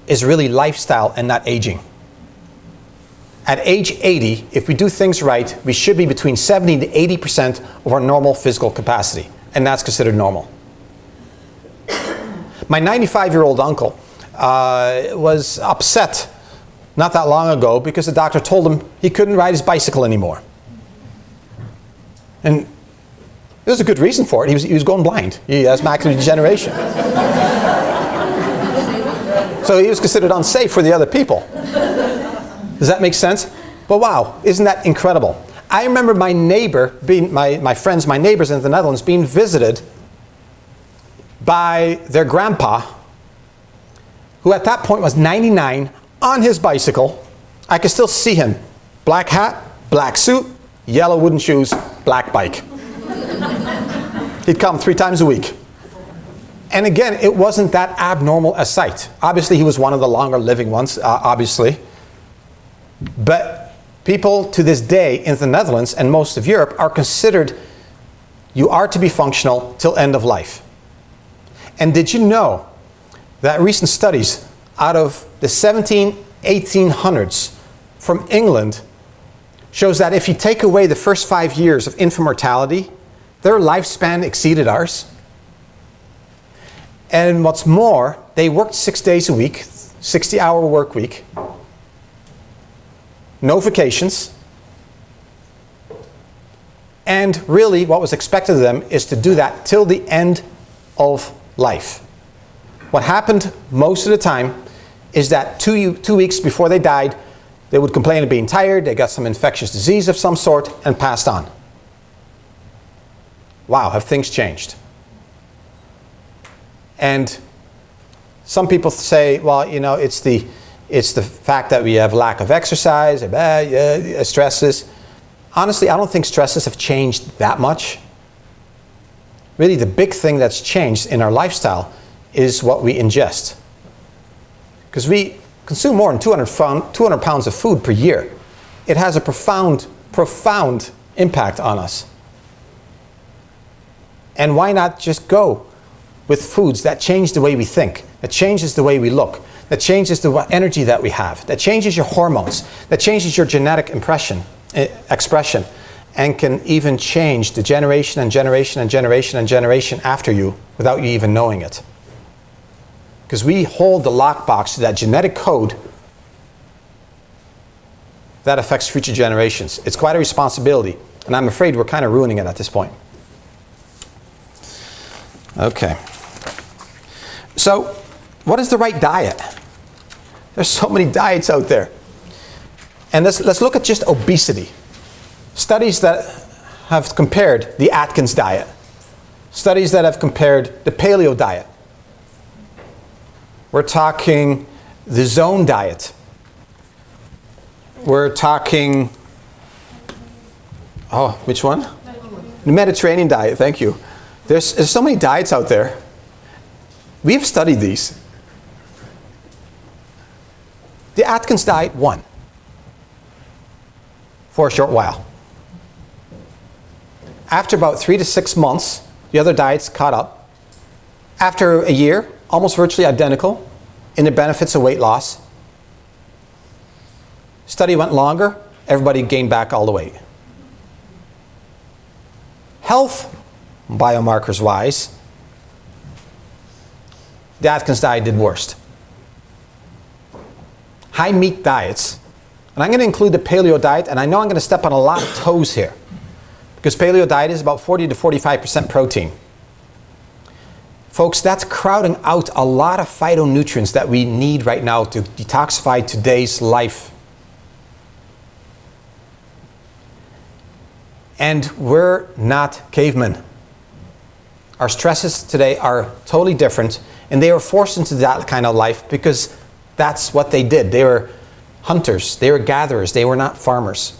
is really lifestyle and not aging. At age 80, if we do things right, we should be between 70 to 80% of our normal physical capacity, and that's considered normal. My 95-year-old uncle was upset not that long ago because the doctor told him he couldn't ride his bicycle anymore. And there was a good reason for it. He was going blind. He has macular degeneration. So he was considered unsafe for the other people. Does that make sense? But wow, isn't that incredible? I remember my neighbor, being my friends, my neighbors in the Netherlands, being visited by their grandpa, who at that point was 99, on his bicycle. I could still see him. Black hat, black suit, yellow wooden shoes, black bike. He'd come 3 times a week. And again, it wasn't that abnormal a sight. Obviously, he was one of the longer living ones, obviously. But people to this day in the Netherlands and most of Europe are considered, you are to be functional till end of life. And did you know that recent studies out of the 1800s from England shows that if you take away the first 5 years of infant mortality, their lifespan exceeded ours? And what's more, they worked 6 days a week, 60-hour work week, no vacations, and really what was expected of them is to do that till the end of life. What happened most of the time is that 2 weeks before they died, they would complain of being tired, they got some infectious disease of some sort, and passed on. Wow, have things changed? And some people say, well, you know, it's the fact that we have lack of exercise, stresses. Honestly, I don't think stresses have changed that much. Really, the big thing that's changed in our lifestyle is what we ingest. Because we consume more than 200 pounds of food per year. It has a profound, profound impact on us. And why not just go with foods that change the way we think, that changes the way we look, that changes the energy that we have, that changes your hormones, that changes your genetic expression, and can even change the generation and generation and generation and generation after you without you even knowing it. Because we hold the lockbox to that genetic code that affects future generations. It's quite a responsibility, and I'm afraid we're kind of ruining it at this point. Okay. So, what is the right diet? There's so many diets out there. And let's look at just obesity. Studies that have compared the Atkins diet. Studies that have compared the paleo diet. We're talking the zone diet. We're talking, which one? The Mediterranean diet, thank you. There's so many diets out there. We've studied these. The Atkins diet won for a short while. After about 3 to 6 months, the other diets caught up. After a year, almost virtually identical in the benefits of weight loss. Study went longer, everybody gained back all the weight. Health biomarkers wise, the Atkins diet did worst. High meat diets, and I'm going to include the paleo diet, and I know I'm going to step on a lot of toes here, because paleo diet is about 40 to 45% protein. Folks, that's crowding out a lot of phytonutrients that we need right now to detoxify today's life. And we're not cavemen. Our stresses today are totally different, and they were forced into that kind of life because that's what they did. They were hunters, they were gatherers, they were not farmers.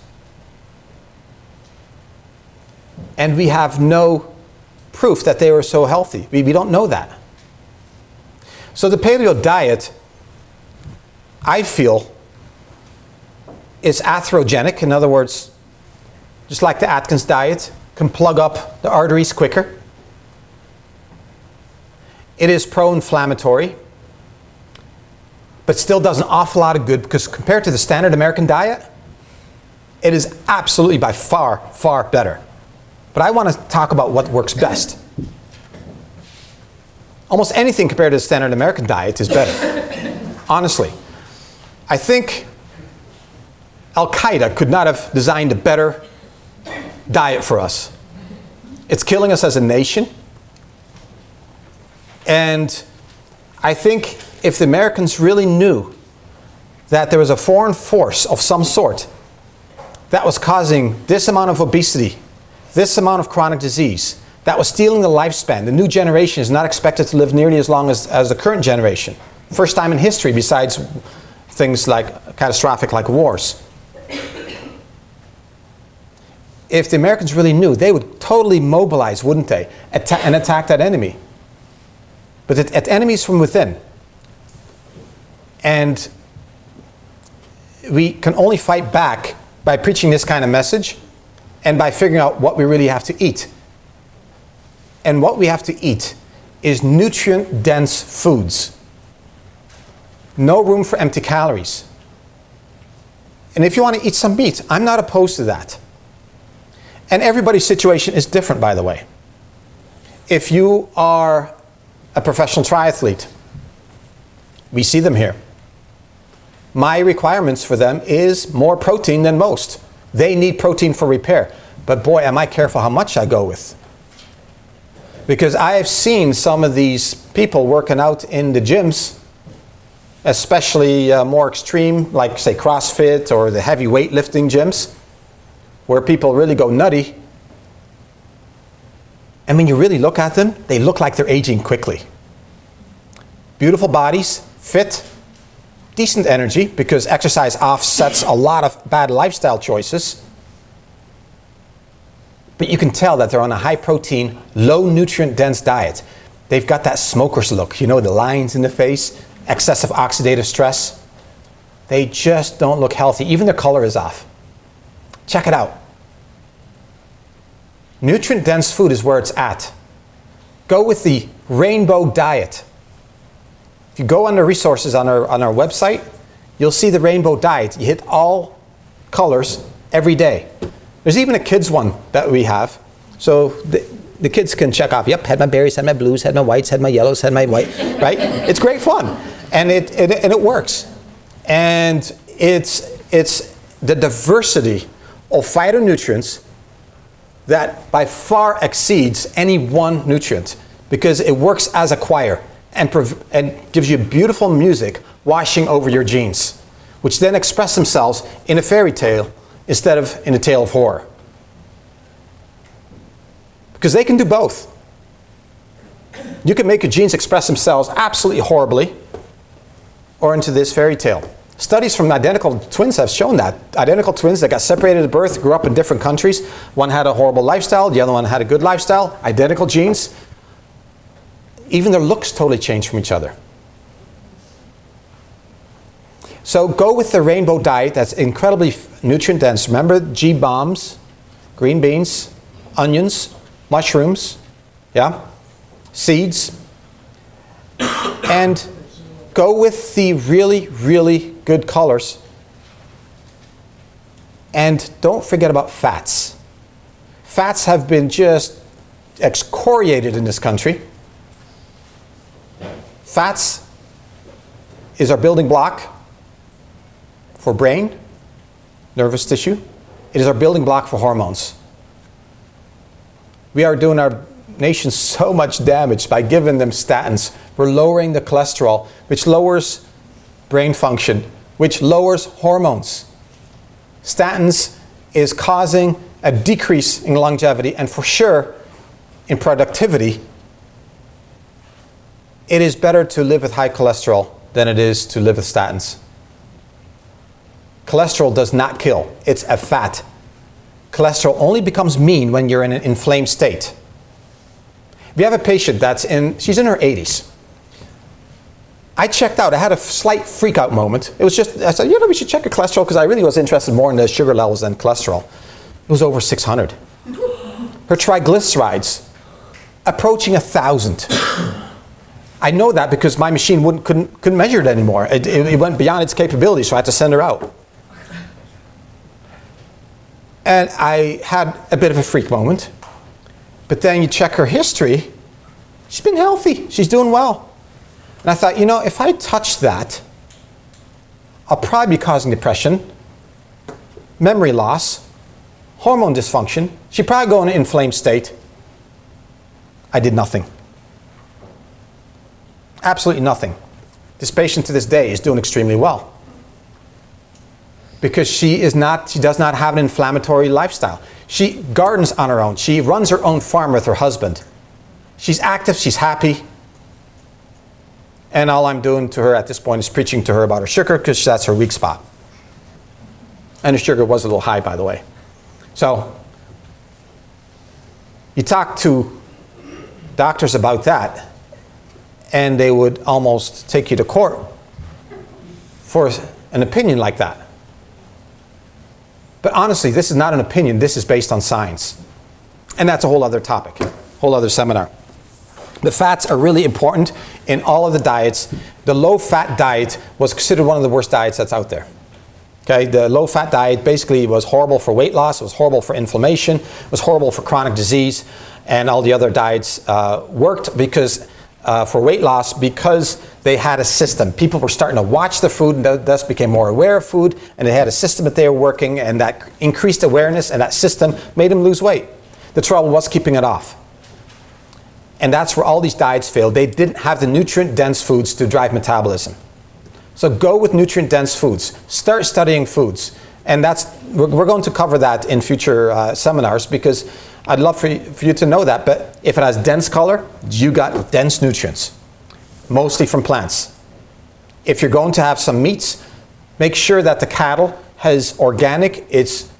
And we have no proof that they were so healthy. We don't know that. So the paleo diet, I feel, is atherogenic. In other words, just like the Atkins diet, can plug up the arteries quicker. It is pro-inflammatory, but still does an awful lot of good because compared to the standard American diet, it is absolutely by far, far better. But I want to talk about what works best. Almost anything compared to the standard American diet is better. Honestly. I think Al-Qaeda could not have designed a better diet for us. It's killing us as a nation. And I think if the Americans really knew that there was a foreign force of some sort that was causing this amount of obesity, this amount of chronic disease, that was stealing the lifespan. The new generation is not expected to live nearly as long as the current generation. First time in history besides things like catastrophic like wars. If the Americans really knew, they would totally mobilize, wouldn't they, and attack that enemy. But at enemies from within. And we can only fight back by preaching this kind of message and by figuring out what we really have to eat. And what we have to eat is nutrient-dense foods. No room for empty calories. And if you want to eat some meat, I'm not opposed to that. And everybody's situation is different, by the way. If you are a professional triathlete, we see them here. My requirements for them is more protein than most. They need protein for repair. But boy, am I careful how much I go with. Because I have seen some of these people working out in the gyms, especially more extreme, like say CrossFit or the heavy weightlifting gyms, where people really go nutty. And when you really look at them, they look like they're aging quickly. Beautiful bodies, fit, decent energy, because exercise offsets a lot of bad lifestyle choices. But you can tell that they're on a high protein, low nutrient dense diet. They've got that smoker's look, you know, the lines in the face, excessive oxidative stress. They just don't look healthy. Even their color is off. Check it out. Nutrient dense food is where it's at. Go with the rainbow diet. If you go under resources on our website, you'll see the rainbow diet. You hit all colors every day. There's even a kids one that we have. So the kids can check off, yep, had my berries, had my blues, had my whites, had my yellows, had my white, right? It's great fun. And it works. And it's the diversity of phytonutrients that by far exceeds any one nutrient because it works as a choir and gives you beautiful music washing over your genes, which then express themselves in a fairy tale instead of in a tale of horror. Because they can do both. You can make your genes express themselves absolutely horribly or into this fairy tale. Studies from identical twins have shown that. Identical twins that got separated at birth, grew up in different countries. One had a horrible lifestyle, the other one had a good lifestyle. Identical genes. Even their looks totally change from each other. So go with the rainbow diet that's incredibly nutrient dense. Remember G-bombs, green beans, onions, mushrooms, yeah, seeds. And go with the really, really good colors. And don't forget about fats. Fats have been just excoriated in this country. Fats is our building block for brain, nervous tissue. It is our building block for hormones. We are doing our nations so much damage by giving them statins. We're lowering the cholesterol, which lowers brain function, which lowers hormones. Statins is causing a decrease in longevity and for sure in productivity. It is better to live with high cholesterol than it is to live with statins. Cholesterol does not kill, it's a fat. Cholesterol only becomes mean when you're in an inflamed state. If you have a patient she's in her 80s. I checked out, I had a slight freak out moment. It was just, I said, we should check her cholesterol because I really was interested more in the sugar levels than cholesterol. It was over 600. Her triglycerides, approaching 1,000. I know that because my machine couldn't measure it anymore. It went beyond its capability, so I had to send her out. And I had a bit of a freak moment. But then you check her history, she's been healthy, she's doing well. And I thought, if I touch that, I'll probably be causing depression, memory loss, hormone dysfunction. She'd probably go in an inflamed state. I did nothing. Absolutely nothing. This patient to this day is doing extremely well. Because she does not have an inflammatory lifestyle. She gardens on her own. She runs her own farm with her husband. She's active, she's happy. And all I'm doing to her at this point is preaching to her about her sugar because that's her weak spot. And her sugar was a little high, by the way. So, you talk to doctors about that, and they would almost take you to court for an opinion like that. But honestly, this is not an opinion, this is based on science. And that's a whole other topic, whole other seminar. The fats are really important in all of the diets. The low-fat diet was considered one of the worst diets that's out there. Okay, the low-fat diet basically was horrible for weight loss, it was horrible for inflammation, it was horrible for chronic disease, and all the other diets worked because for weight loss because they had a system. People were starting to watch the food and thus became more aware of food, and they had a system that they were working, and that increased awareness, and that system made them lose weight. The trouble was keeping it off. And that's where all these diets failed. They didn't have the nutrient-dense foods to drive metabolism. So go with nutrient-dense foods. Start studying foods. And we're going to cover that in future seminars because I'd love for you to know that. But if it has dense color, you got dense nutrients, mostly from plants. If you're going to have some meats, make sure that the cattle has organic, it's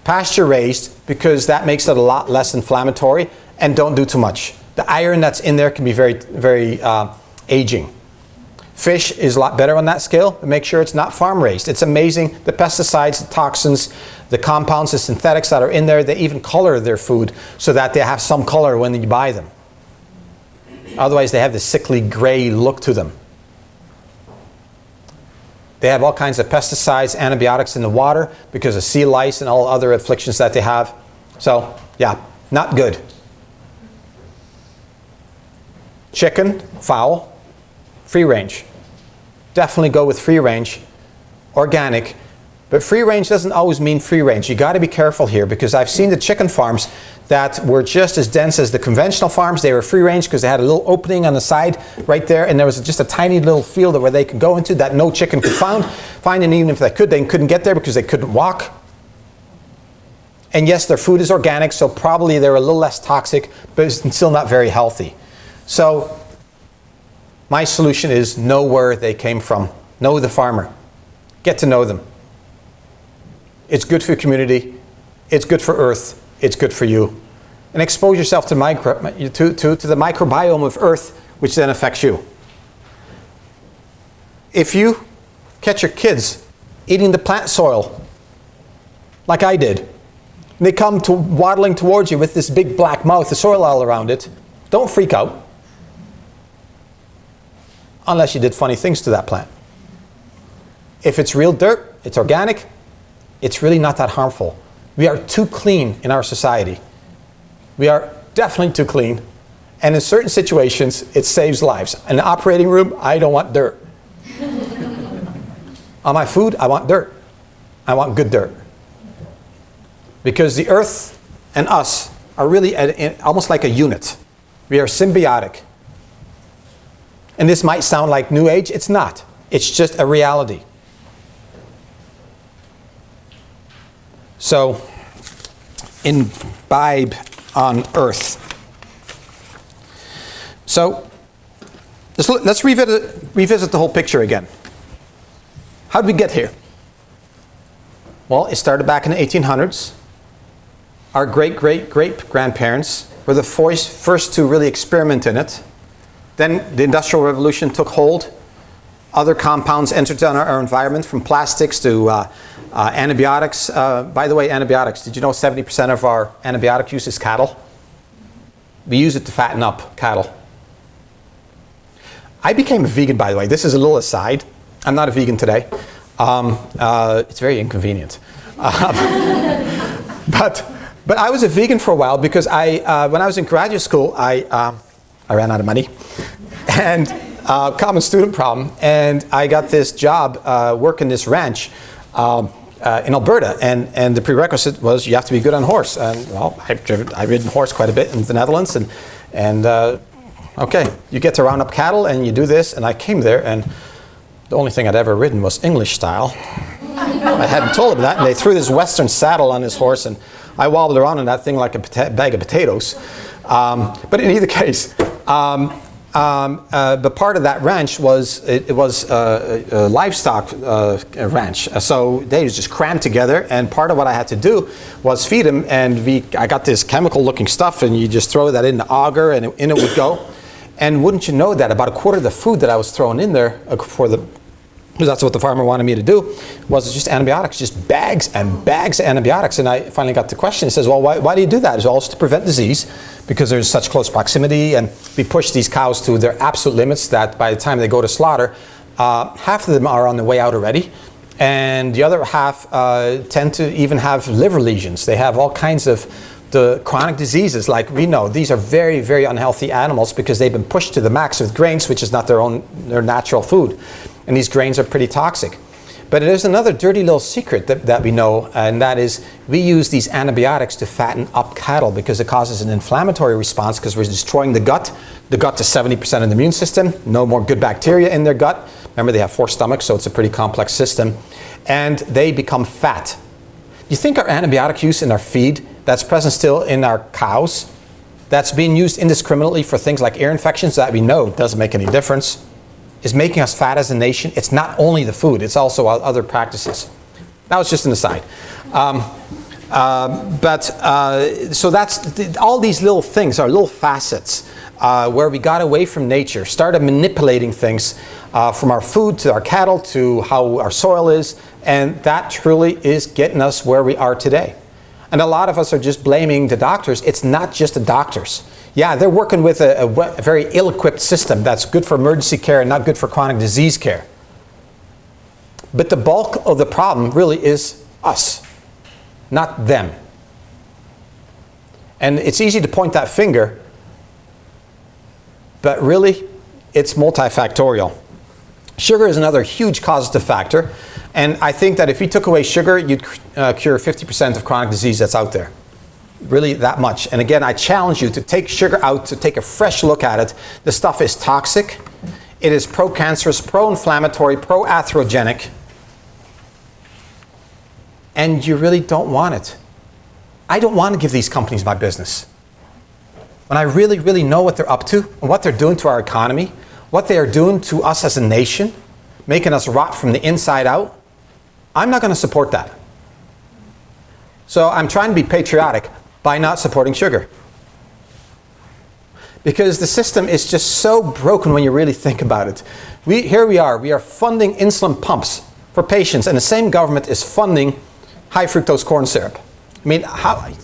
pasture-raised because that makes it a lot less inflammatory, and don't do too much. The iron that's in there can be very, very aging. Fish is a lot better on that scale, but make sure it's not farm raised. It's amazing, the pesticides, the toxins, the compounds, the synthetics that are in there, they even color their food so that they have some color when you buy them. Otherwise they have this sickly gray look to them. They have all kinds of pesticides, antibiotics in the water because of sea lice and all other afflictions that they have. So, yeah, not good. Chicken, fowl, free range. Definitely go with free range, organic. But free range doesn't always mean free range. You got to be careful here because I've seen the chicken farms that were just as dense as the conventional farms. They were free range because they had a little opening on the side right there, and there was just a tiny little field where they could go into that no chicken could find, and even if they couldn't get there because they couldn't walk. And yes, their food is organic, so probably they're a little less toxic, but it's still not very healthy. So my solution is know where they came from. Know the farmer. Get to know them. It's good for your community. It's good for Earth. It's good for you. And expose yourself to the microbiome of Earth, which then affects you. If you catch your kids eating the plant soil, like I did, and they come waddling towards you with this big black mouth, the soil all around it, don't freak out. Unless you did funny things to that plant. If it's real dirt, it's organic, it's really not that harmful. We are too clean in our society. We are definitely too clean. And in certain situations, it saves lives. In the operating room, I don't want dirt. On my food, I want dirt. I want good dirt. Because the earth and us are really almost like a unit. We are symbiotic. And this might sound like New Age. It's not. It's just a reality. So, imbibe on earth. So, let's revisit the whole picture again. How did we get here? Well, it started back in the 1800s. Our great-great-great-grandparents were the first to really experiment in it. Then the Industrial Revolution took hold. Other compounds entered our environment, from plastics to antibiotics. By the way, antibiotics, did you know 70% of our antibiotic use is cattle? We use it to fatten up cattle. I became a vegan, by the way. This is a little aside. I'm not a vegan today. It's very inconvenient. But I was a vegan for a while because when I was in graduate school, I ran out of money. And common student problem. And I got this job working this ranch in Alberta. And the prerequisite was you have to be good on horse. And well, I've ridden horse quite a bit in the Netherlands. And okay, you get to round up cattle and you do this. And I came there, and the only thing I'd ever ridden was English style. I hadn't told them that, and they threw this Western saddle on his horse, and I wobbled around in that thing like a bag of potatoes. But in either case, but part of that ranch was a livestock ranch. So they was just crammed together, and part of what I had to do was feed them. And I got this chemical-looking stuff, and you just throw that in the auger, and in it would go. And wouldn't you know that about a quarter of the food that I was throwing in there because that's what the farmer wanted me to do, was just antibiotics, just bags and bags of antibiotics. And I finally got the question. He says, well, why do you do that? It's also to prevent disease, because there's such close proximity, and we push these cows to their absolute limits that by the time they go to slaughter, half of them are on the way out already. And the other half tend to even have liver lesions. They have all kinds of the chronic diseases. Like we know, these are very, very unhealthy animals because they've been pushed to the max with grains, which is not their natural food. And these grains are pretty toxic. But there's another dirty little secret that we know, and that is we use these antibiotics to fatten up cattle because it causes an inflammatory response, because we're destroying the gut. The gut is 70% of the immune system. No more good bacteria in their gut. Remember, they have 4 stomachs, so it's a pretty complex system. And they become fat. You think our antibiotic use in our feed, that's present still in our cows, that's being used indiscriminately for things like ear infections that we know doesn't make any difference, is making us fat as a nation. It's not only the food, it's also other practices. That was just an aside. So that's all these little things are little facets where we got away from nature, started manipulating things from our food to our cattle to how our soil is, and that truly is getting us where we are today. And a lot of us are just blaming the doctors. It's not just the doctors. Yeah, they're working with a very ill-equipped system that's good for emergency care and not good for chronic disease care. But the bulk of the problem really is us, not them. And it's easy to point that finger, but really, it's multifactorial. Sugar is another huge causative factor, and I think that if you took away sugar, you'd cure 50% of chronic disease that's out there. Really that much. And again, I challenge you to take sugar out, to take a fresh look at it. The stuff is toxic. It is pro-cancerous, pro-inflammatory, pro-atherogenic. And you really don't want it. I don't want to give these companies my business. When I really, really know what they're up to and what they're doing to our economy, what they are doing to us as a nation, making us rot from the inside out, I'm not going to support that. So I'm trying to be patriotic by not supporting sugar. Because the system is just so broken when you really think about it. Here we are funding insulin pumps for patients, and the same government is funding high fructose corn syrup. I mean,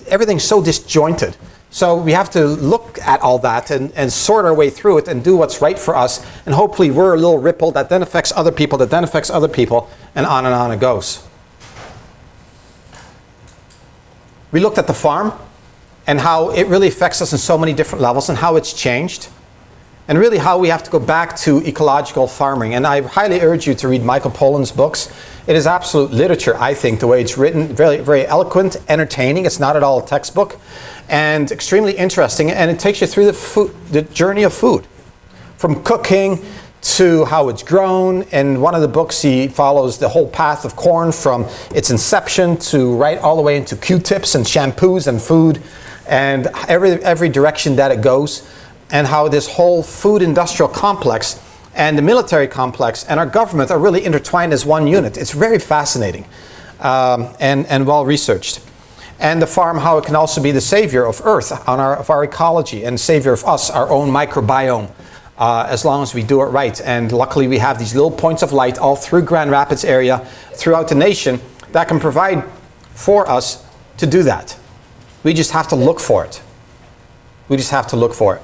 everything's so disjointed. So we have to look at all that and sort our way through it and do what's right for us, and hopefully we're a little ripple that then affects other people, that then affects other people, and on it goes. We looked at the farm and how it really affects us in so many different levels and how it's changed. and really how we have to go back to ecological farming. And I highly urge you to read Michael Pollan's books. It is absolute literature, I think, the way it's written. Very, very eloquent, entertaining. It's not at all a textbook, and extremely interesting. And it takes you through the journey of food, from cooking to how it's grown. In one of the books, he follows the whole path of corn from its inception to right all the way into Q-tips and shampoos and food, and every direction that it goes, and how this whole food industrial complex and the military complex and our government are really intertwined as one unit. It's very fascinating and well researched. And the farm, how it can also be the savior of Earth, of our ecology, and savior of us, our own microbiome, as long as we do it right. And luckily we have these little points of light all through Grand Rapids area, throughout the nation, that can provide for us to do that. We just have to look for it. We just have to look for it.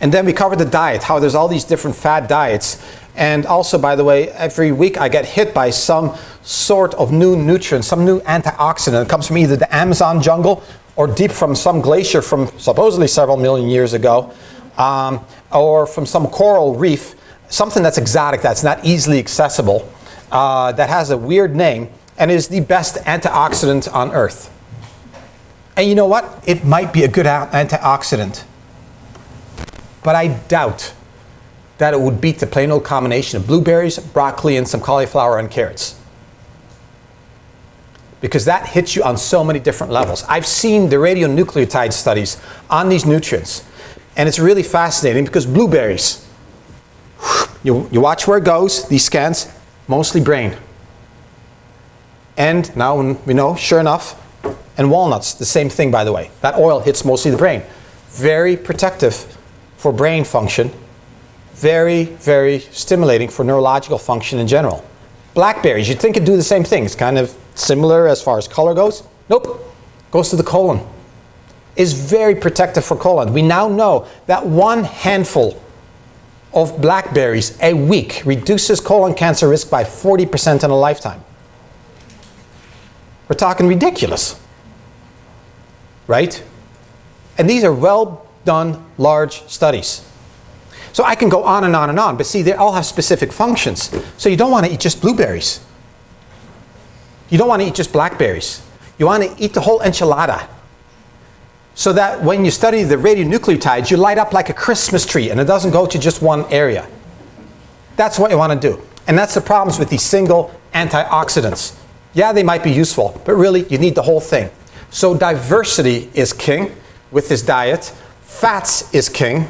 And then we cover the diet, how there's all these different fad diets. And also, by the way, every week I get hit by some sort of new nutrient, some new antioxidant. It comes from either the Amazon jungle or deep from some glacier from supposedly several million years ago, or from some coral reef, something that's exotic, that's not easily accessible, that has a weird name, and is the best antioxidant on Earth. And you know what? It might be a good antioxidant, but I doubt that it would beat the plain old combination of blueberries, broccoli, and some cauliflower and carrots. Because that hits you on so many different levels. I've seen the radionucleotide studies on these nutrients, and it's really fascinating because blueberries, you watch where it goes, these scans, mostly brain. And now we know, sure enough, and walnuts, the same thing, by the way. That oil hits mostly the brain. Very protective for brain function. Very, very stimulating for neurological function in general. Blackberries, you'd think it'd do the same thing. It's kind of similar as far as color goes. Nope, goes to the colon. Is very protective for colon. We now know that one handful of blackberries a week reduces colon cancer risk by 40% in a lifetime. We're talking ridiculous, right? And these are well done, large studies. So I can go on and on and on, but see, they all have specific functions. So you don't want to eat just blueberries. You don't want to eat just blackberries. You want to eat the whole enchilada. So that when you study the radionucleotides, you light up like a Christmas tree and it doesn't go to just one area. That's what you want to do. And that's the problems with these single antioxidants. Yeah, they might be useful, but really you need the whole thing. So diversity is king with this diet. Fats is king.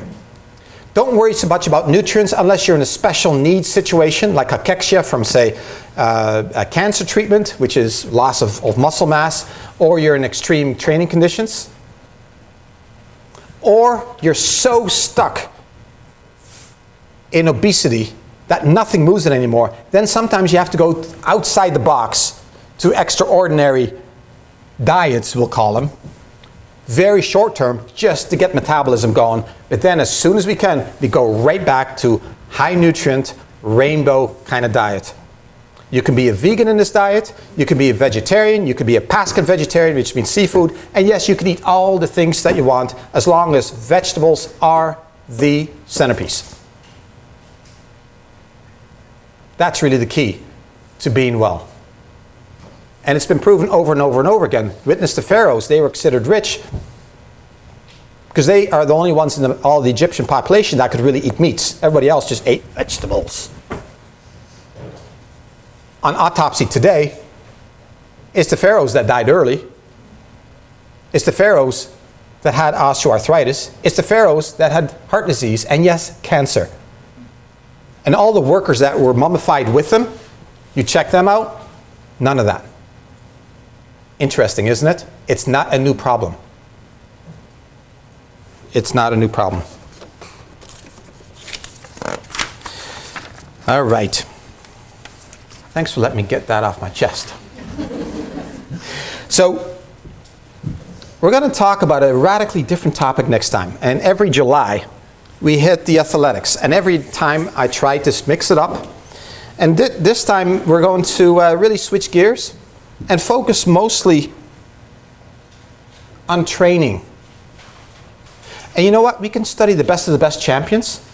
Don't worry so much about nutrients unless you're in a special needs situation, like cachexia from, say, a cancer treatment, which is loss of muscle mass, or you're in extreme training conditions, or you're so stuck in obesity that nothing moves it anymore. Then sometimes you have to go outside the box to extraordinary diets, we'll call them. Very short term, just to get metabolism going. But then as soon as we can, we go right back to high nutrient, rainbow kind of diet. You can be a vegan in this diet, you can be a vegetarian, you can be a Pascan vegetarian, which means seafood, and yes, you can eat all the things that you want as long as vegetables are the centerpiece. That's really the key to being well. And it's been proven over and over and over again. Witness the pharaohs, they were considered rich because they are the only ones in all the Egyptian population that could really eat meats. Everybody else just ate vegetables. On autopsy today, it's the pharaohs that died early. It's the pharaohs that had osteoarthritis. It's the pharaohs that had heart disease and, yes, cancer. And all the workers that were mummified with them, you check them out, none of that. Interesting, isn't it? It's not a new problem. It's not a new problem. All right. Thanks for letting me get that off my chest. So, we're going to talk about a radically different topic next time. And every July, we hit the athletics. And every time I try to mix it up. And this time, we're going to really switch gears and focus mostly on training. And you know what? We can study the best of the best champions.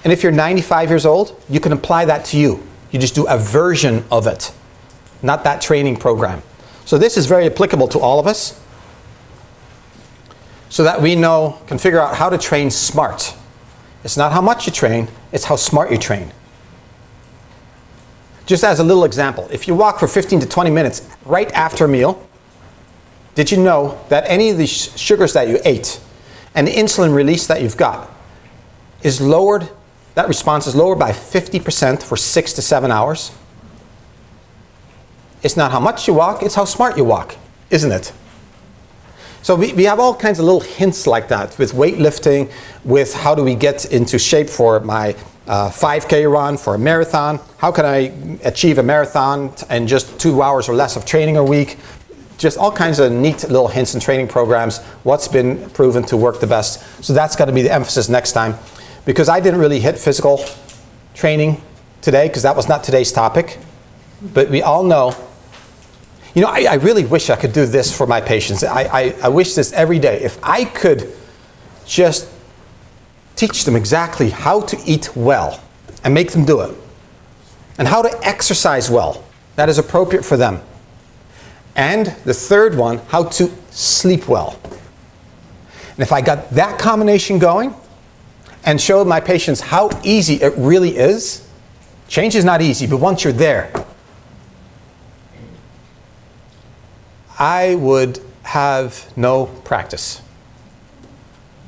And if you're 95 years old, you can apply that to you. You just do a version of it, not that training program. So this is very applicable to all of us, so that we can figure out how to train smart. It's not how much you train, it's how smart you train. Just as a little example, if you walk for 15 to 20 minutes right after a meal, did you know that any of the sugars that you ate and the insulin release that you've got is lowered, that response is lowered by 50% for 6 to 7 hours? It's not how much you walk, it's how smart you walk, isn't it? So we have all kinds of little hints like that with weightlifting, with how do we get into shape for my 5K run, for a marathon. How can I achieve a marathon in just 2 hours or less of training a week? Just all kinds of neat little hints and training programs. What's been proven to work the best? So that's got to be the emphasis next time. Because I didn't really hit physical training today, because that was not today's topic. But we all know, you know, I really wish I could do this for my patients. I wish this every day. If I could just teach them exactly how to eat well and make them do it, and how to exercise well that is appropriate for them, and the third one, how to sleep well. And if I got that combination going and showed my patients how easy it really is, change is not easy, but once you're there, I would have no practice.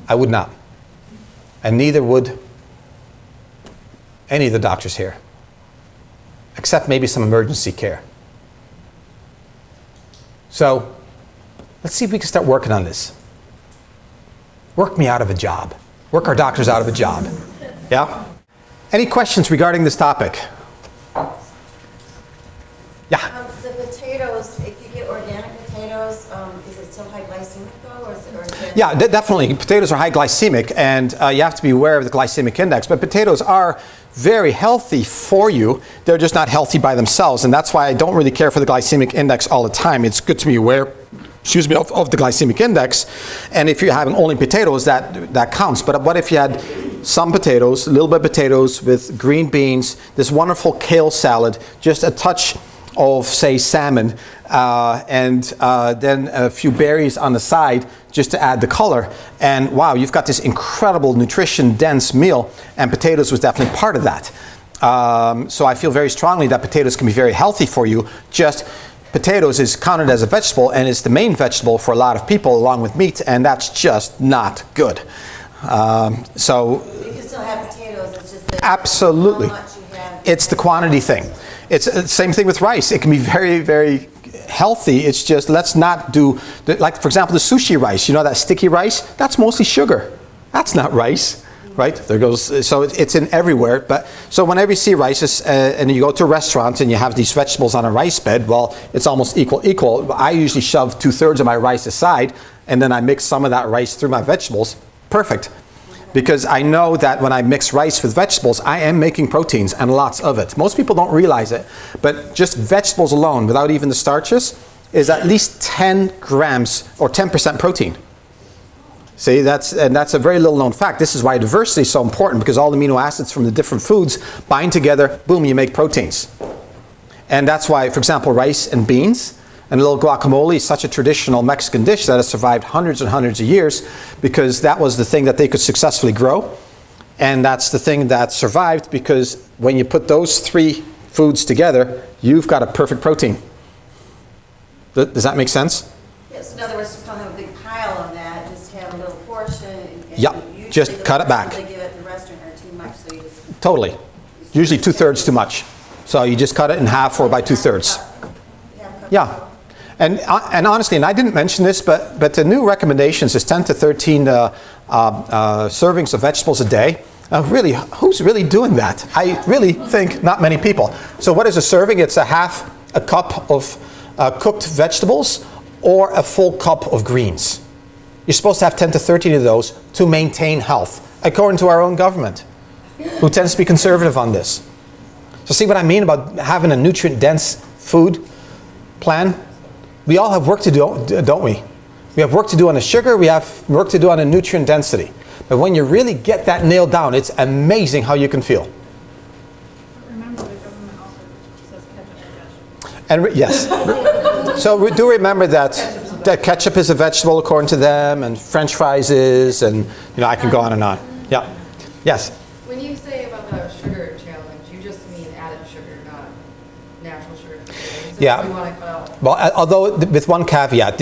I would not. And neither would any of the doctors here, except maybe some emergency care. So let's see if we can start working on this. Work me out of a job. Work our doctors out of a job. Yeah? Any questions regarding this topic? Yeah? The potatoes, if you get organic potatoes, is it still high glycemic though, or is it? Yeah, definitely. Potatoes are high glycemic, and you have to be aware of the glycemic index. But potatoes are very healthy for you. They're just not healthy by themselves, and that's why I don't really care for the glycemic index all the time. It's good to be aware, of the glycemic index. And if you're having only potatoes, that counts. But what if you had some potatoes, a little bit of potatoes with green beans, this wonderful kale salad, just a touch of, say, salmon, and then a few berries on the side just to add the color. And wow, you've got this incredible nutrition-dense meal, and potatoes was definitely part of that. So I feel very strongly that potatoes can be very healthy for you. Just potatoes is counted as a vegetable, and it's the main vegetable for a lot of people along with meat, and that's just not good. So you can still have potatoes, it's just that absolutely. How much you have. It's the quantity thing. It's the same thing with rice. It can be very, very healthy. It's just, let's not do, like for example, the sushi rice. You know that sticky rice? That's mostly sugar. That's not rice, right? There goes, so it's in everywhere. But so whenever you see rices and you go to a restaurant and you have these vegetables on a rice bed, well, it's almost equal. I usually shove 2/3 of my rice aside, and then I mix some of that rice through my vegetables. Perfect. Because I know that when I mix rice with vegetables, I am making proteins, and lots of it. Most people don't realize it, but just vegetables alone, without even the starches, is at least 10 grams or 10% protein. See, that's a very little known fact. This is why diversity is so important, because all the amino acids from the different foods bind together, boom, you make proteins. And that's why, for example, rice and beans and a little guacamole is such a traditional Mexican dish that has survived hundreds and hundreds of years, because that was the thing that they could successfully grow. And that's the thing that survived, because when you put those three foods together, you've got a perfect protein. Does that make sense? Yes, in other words, just don't have a big pile of that, just have a little portion. And Yep, just cut it back. They give at the restaurant are too much, so you just... Totally. Usually 2/3 too much. So you just cut it in half or by 2/3. Yeah. And honestly, and I didn't mention this, but the new recommendations is 10 to 13 servings of vegetables a day. Really, who's really doing that? I really think not many people. So what is a serving? It's half a cup of cooked vegetables or a full cup of greens. You're supposed to have 10 to 13 of those to maintain health, according to our own government, who tends to be conservative on this. So see what I mean about having a nutrient-dense food plan? We all have work to do, don't we? We have work to do on the sugar, we have work to do on the nutrient density. But when you really get that nailed down, it's amazing how you can feel. Remember, the government also says ketchup is vegetable. And yes. So do remember that ketchup is a vegetable according to them, and French fries is, and I can go on and on. Yeah. Yes. When you say about the sugar challenge, you just mean added sugar, not natural sugar. So Yeah. you want to cut out. Well, although with one caveat,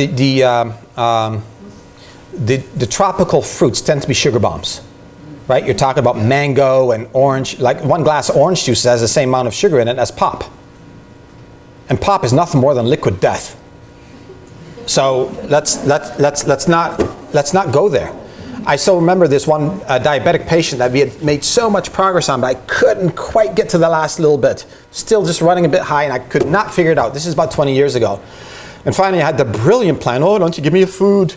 the tropical fruits tend to be sugar bombs, right? You're talking about mango and orange. Like one glass of orange juice has the same amount of sugar in it as pop. And pop is nothing more than liquid death. So let's not go there. I still remember this one diabetic patient that we had made so much progress on, but I couldn't quite get to the last little bit. Still just running a bit high, and I could not figure it out. This is about 20 years ago. And finally I had the brilliant plan, oh, don't you give me a food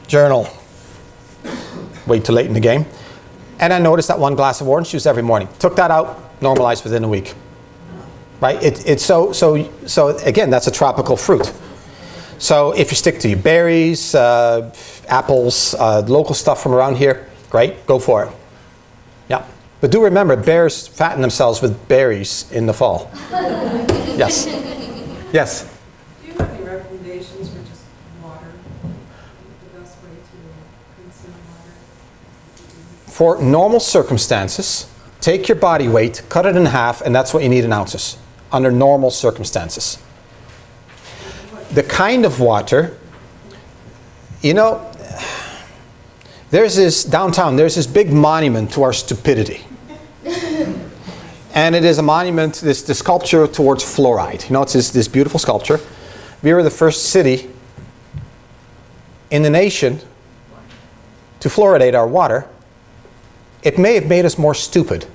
journal. Way too late in the game. And I noticed that one glass of orange juice every morning. Took that out, normalized within a week. Right? It's so again, that's a tropical fruit. So if you stick to your berries, apples, local stuff from around here, great, go for it. Yeah. But do remember, bears fatten themselves with berries in the fall. Yes. Yes. Do you have any recommendations for just water? The best way to consume water? For normal circumstances, take your body weight, cut it in half, and that's what you need in ounces, under normal circumstances. The kind of water, there's this downtown, there's this big monument to our stupidity. And it is a monument, this sculpture towards fluoride. It's this beautiful sculpture. We were the first city in the nation to fluoridate our water. It may have made us more stupid,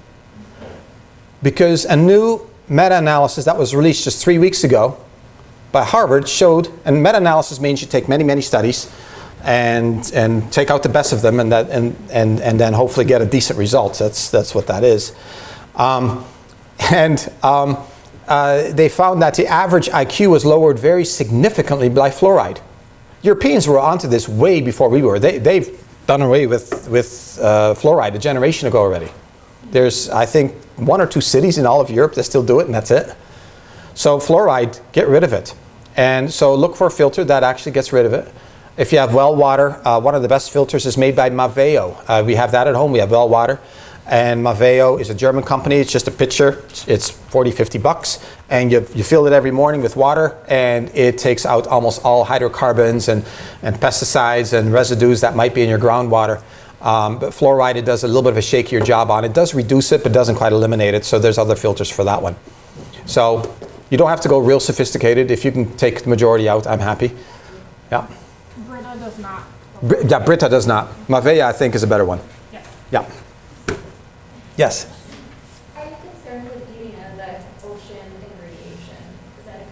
because a new meta-analysis that was released just 3 weeks ago by Harvard showed, and meta-analysis means you take many, many studies and take out the best of them, and then hopefully get a decent result. That's what that is. They found that the average IQ was lowered very significantly by fluoride. Europeans were onto this way before we were. They've done away with fluoride a generation ago already. There's, I think, 1 or 2 cities in all of Europe that still do it, and that's it. So fluoride, get rid of it. And so look for a filter that actually gets rid of it. If you have well water, one of the best filters is made by Maveo. We have that at home. We have well water. And Maveo is a German company. It's just a pitcher. It's 40, 50 bucks. And you fill it every morning with water, and it takes out almost all hydrocarbons and pesticides and residues that might be in your groundwater. But fluoride, it does a little bit of a shakier job on it. It does reduce it, but doesn't quite eliminate it. So there's other filters for that one. So you don't have to go real sophisticated. If you can take the majority out, I'm happy. Yeah. Brita does not. Yeah, Brita does not. Mavea, I think, is a better one. Yeah. Yeah. Yes. Are you concerned with eating out of the ocean and radiation? Is that a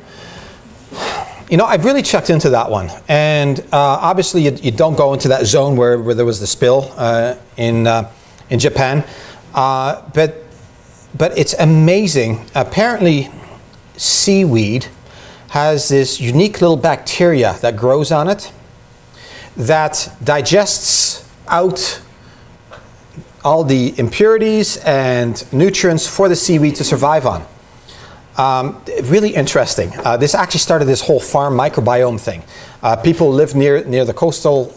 concern? I've really checked into that one. And obviously, you don't go into that zone where there was the spill in Japan. But it's amazing. Apparently, seaweed has this unique little bacteria that grows on it that digests out all the impurities and nutrients for the seaweed to survive on. Really interesting. This actually started this whole farm microbiome thing. People who live near the coastal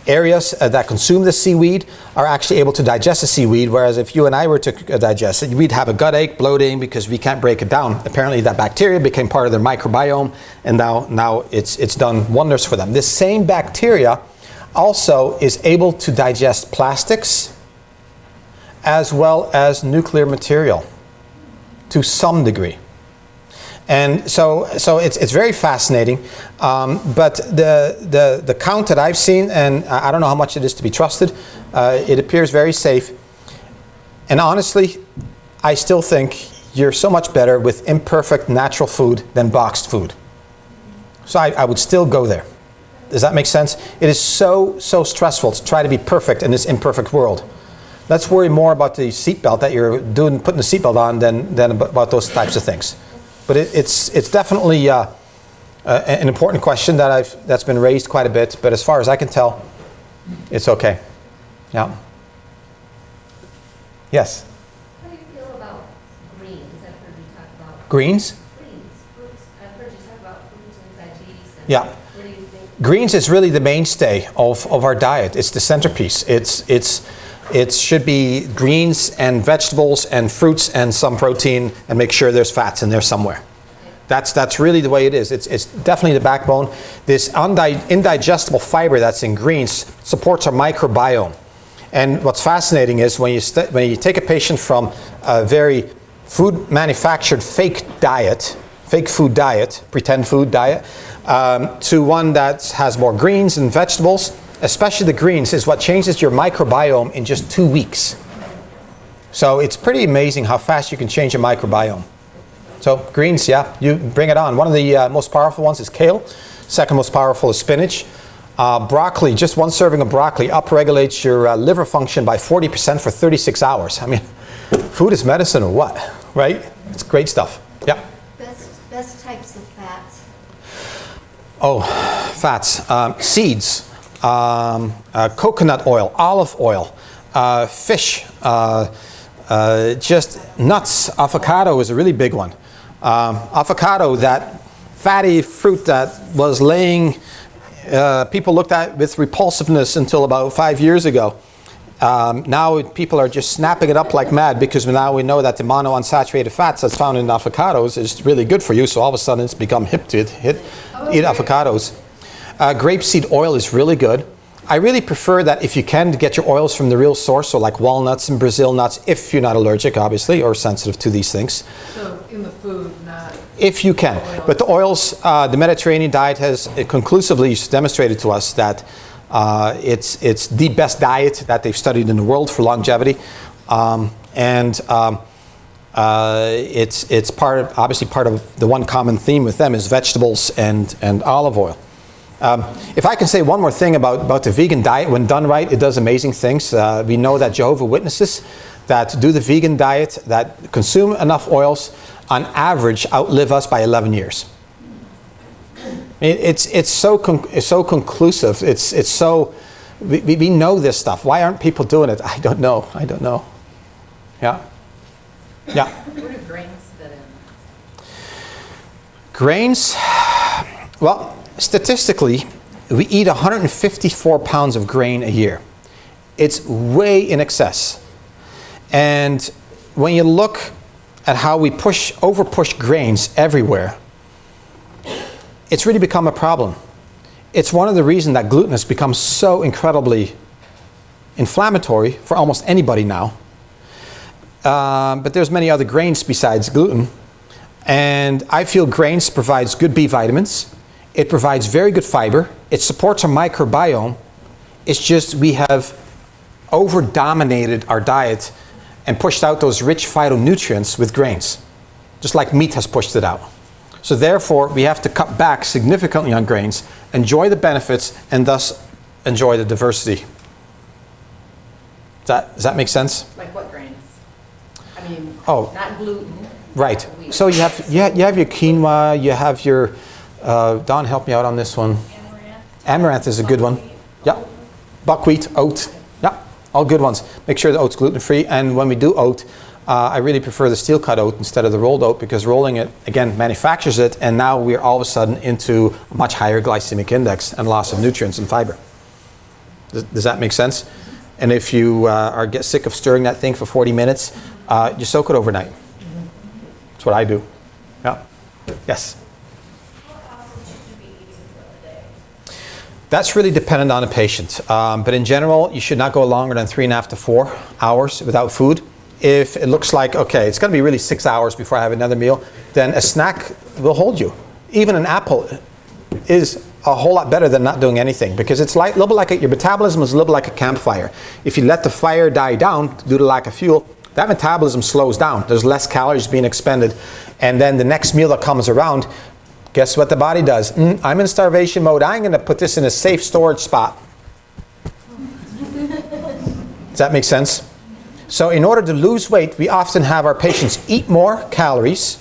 areas that consume the seaweed are actually able to digest the seaweed, whereas if you and I were to digest it, we'd have a gut ache, bloating, because we can't break it down. Apparently that bacteria became part of their microbiome, and now it's done wonders for them. This same bacteria also is able to digest plastics as well as nuclear material to some degree. And so it's very fascinating, but the count that I've seen, and I don't know how much it is to be trusted, it appears very safe. And honestly, I still think you're so much better with imperfect natural food than boxed food. So I would still go there. Does that make sense? It is so stressful to try to be perfect in this imperfect world. Let's worry more about the seatbelt that you're putting the seatbelt on than about those types of things. But it's definitely an important question that's been raised quite a bit. But as far as I can tell, it's okay. Yeah. Yes. How do you feel about greens? I've heard you talk about Greens? greens, fruits. I've heard you talk about fruits and veggies. And Yeah. what do you think? Greens is really the mainstay of our diet. It's the centerpiece. It should be greens and vegetables and fruits and some protein, and make sure there's fats in there somewhere. That's really the way it is. It's definitely the backbone. This indigestible fiber that's in greens supports our microbiome. And what's fascinating is when you take a patient from a very food manufactured fake food diet, pretend food diet, to one that has more greens and vegetables, especially the greens, is what changes your microbiome in just 2 weeks. So it's pretty amazing how fast you can change your microbiome. So greens, yeah, you bring it on. One of the most powerful ones is kale. Second most powerful is spinach. Broccoli, just one serving of broccoli upregulates your liver function by 40% for 36 hours. I mean, food is medicine or what, right? It's great stuff. Yeah. Best types of fats. Oh, fats. Seeds, coconut oil, olive oil, fish, just nuts. Avocado is a really big one. Avocado, that fatty fruit that was laying, people looked at with repulsiveness until about 5 years ago. Now people are just snapping it up like mad because now we know that the monounsaturated fats that's found in avocados is really good for you. So all of a sudden it's become hip to eat avocados. Grapeseed oil is really good. I really prefer that if you can, to get your oils from the real source, so like walnuts and Brazil nuts, if you're not allergic, obviously, or sensitive to these things. So in the food, not. If you can. But the oils, the Mediterranean diet has conclusively demonstrated to us that it's the best diet that they've studied in the world for longevity. It's obviously part of the one common theme with them is vegetables and olive oil. If I can say one more thing about the vegan diet, when done right, it does amazing things. We know that Jehovah's Witnesses that do the vegan diet, that consume enough oils, on average outlive us by 11 years. It's so conclusive. It's so, we know this stuff. Why aren't people doing it? I don't know. Yeah. Yeah. Where do grains fit in? Grains, well, statistically, we eat 154 pounds of grain a year. It's way in excess. And when you look at how we over-push grains everywhere, it's really become a problem. It's one of the reasons that gluten has become so incredibly inflammatory for almost anybody now. But there's many other grains besides gluten. And I feel grains provides good B vitamins. It provides very good fiber. It supports our microbiome. It's just we have over-dominated our diet and pushed out those rich phytonutrients with grains, just like meat has pushed it out. So therefore, we have to cut back significantly on grains, enjoy the benefits, and thus enjoy the diversity. Does that make sense? Like what grains? I mean, Oh. not gluten. Right. Wheat. So you have your quinoa, you have your, Don, help me out on this one. Amaranth is a good one. Yeah. Buckwheat, oat. Yeah. All good ones. Make sure the oat's gluten-free. And when we do oat, I really prefer the steel cut oat instead of the rolled oat, because rolling it, again, manufactures it, and now we're all of a sudden into a much higher glycemic index and loss of nutrients and fiber. Does that make sense? And if you get sick of stirring that thing for 40 minutes, you soak it overnight. That's what I do. Yeah. Yes? How often should you be eating throughout the day? That's really dependent on a patient. But in general, you should not go longer than 3.5 to 4 hours without food. If it looks like, okay, it's going to be really 6 hours before I have another meal, then a snack will hold you. Even an apple is a whole lot better than not doing anything, because it's like, a little bit like your metabolism is a little bit like a campfire. If you let the fire die down due to lack of fuel, that metabolism slows down. There's less calories being expended. And then the next meal that comes around, guess what the body does? I'm in starvation mode. I'm going to put this in a safe storage spot. Does that make sense? So in order to lose weight, we often have our patients eat more calories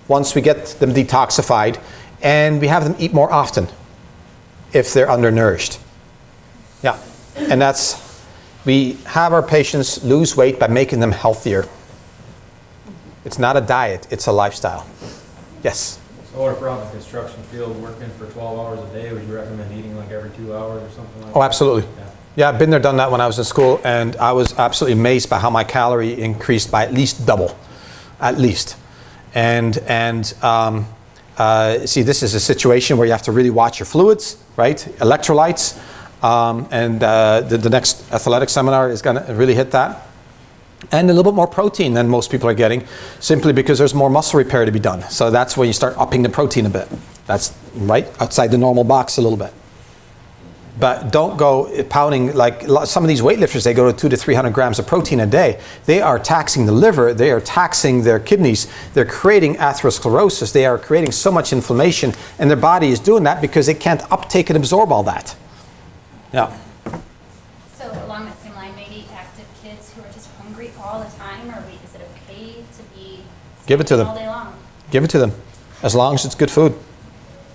once we get them detoxified, and we have them eat more often if they're undernourished. Yeah, and that's We have our patients lose weight by making them healthier. It's not a diet, it's a lifestyle. Yes? So if we're on the construction field working for 12 hours a day, would you recommend eating like every 2 hours or something like that? Oh, absolutely. Yeah, I've been there, done that when I was in school, and I was absolutely amazed by how my calorie increased by at least double, at least. And see, this is a situation where you have to really watch your fluids, right? Electrolytes, the next athletic seminar is going to really hit that. And a little bit more protein than most people are getting, simply because there's more muscle repair to be done. So that's when you start upping the protein a bit. That's right outside the normal box a little bit. But don't go pounding like some of these weightlifters. They go to 200 to 300 grams of protein a day. They are taxing the liver. They are taxing their kidneys. They're creating atherosclerosis. They are creating so much inflammation, and their body is doing that because it can't uptake and absorb all that. Yeah. So along that same line, maybe active kids who are just hungry all the time, or is it okay to be Give it to them. all day long? Give it to them, as long as it's good food.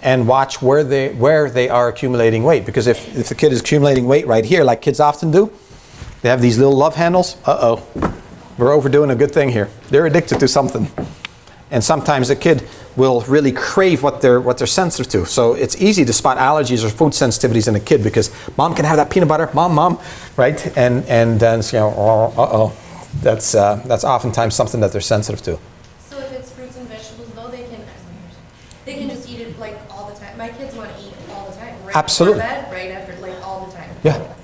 And watch where they are accumulating weight. Because if the kid is accumulating weight right here, like kids often do, they have these little love handles. Uh-oh, we're overdoing a good thing here. They're addicted to something. And sometimes a kid will really crave what they're sensitive to. So it's easy to spot allergies or food sensitivities in a kid because mom can have that peanut butter, mom, right? And then you know, uh-oh, that's oftentimes something that they're sensitive to. So if it's fruits and vegetables, though, they can just eat it like all the time. My kids want to eat all the time. Right Absolutely. Before bed, right after, like all the time. Yeah.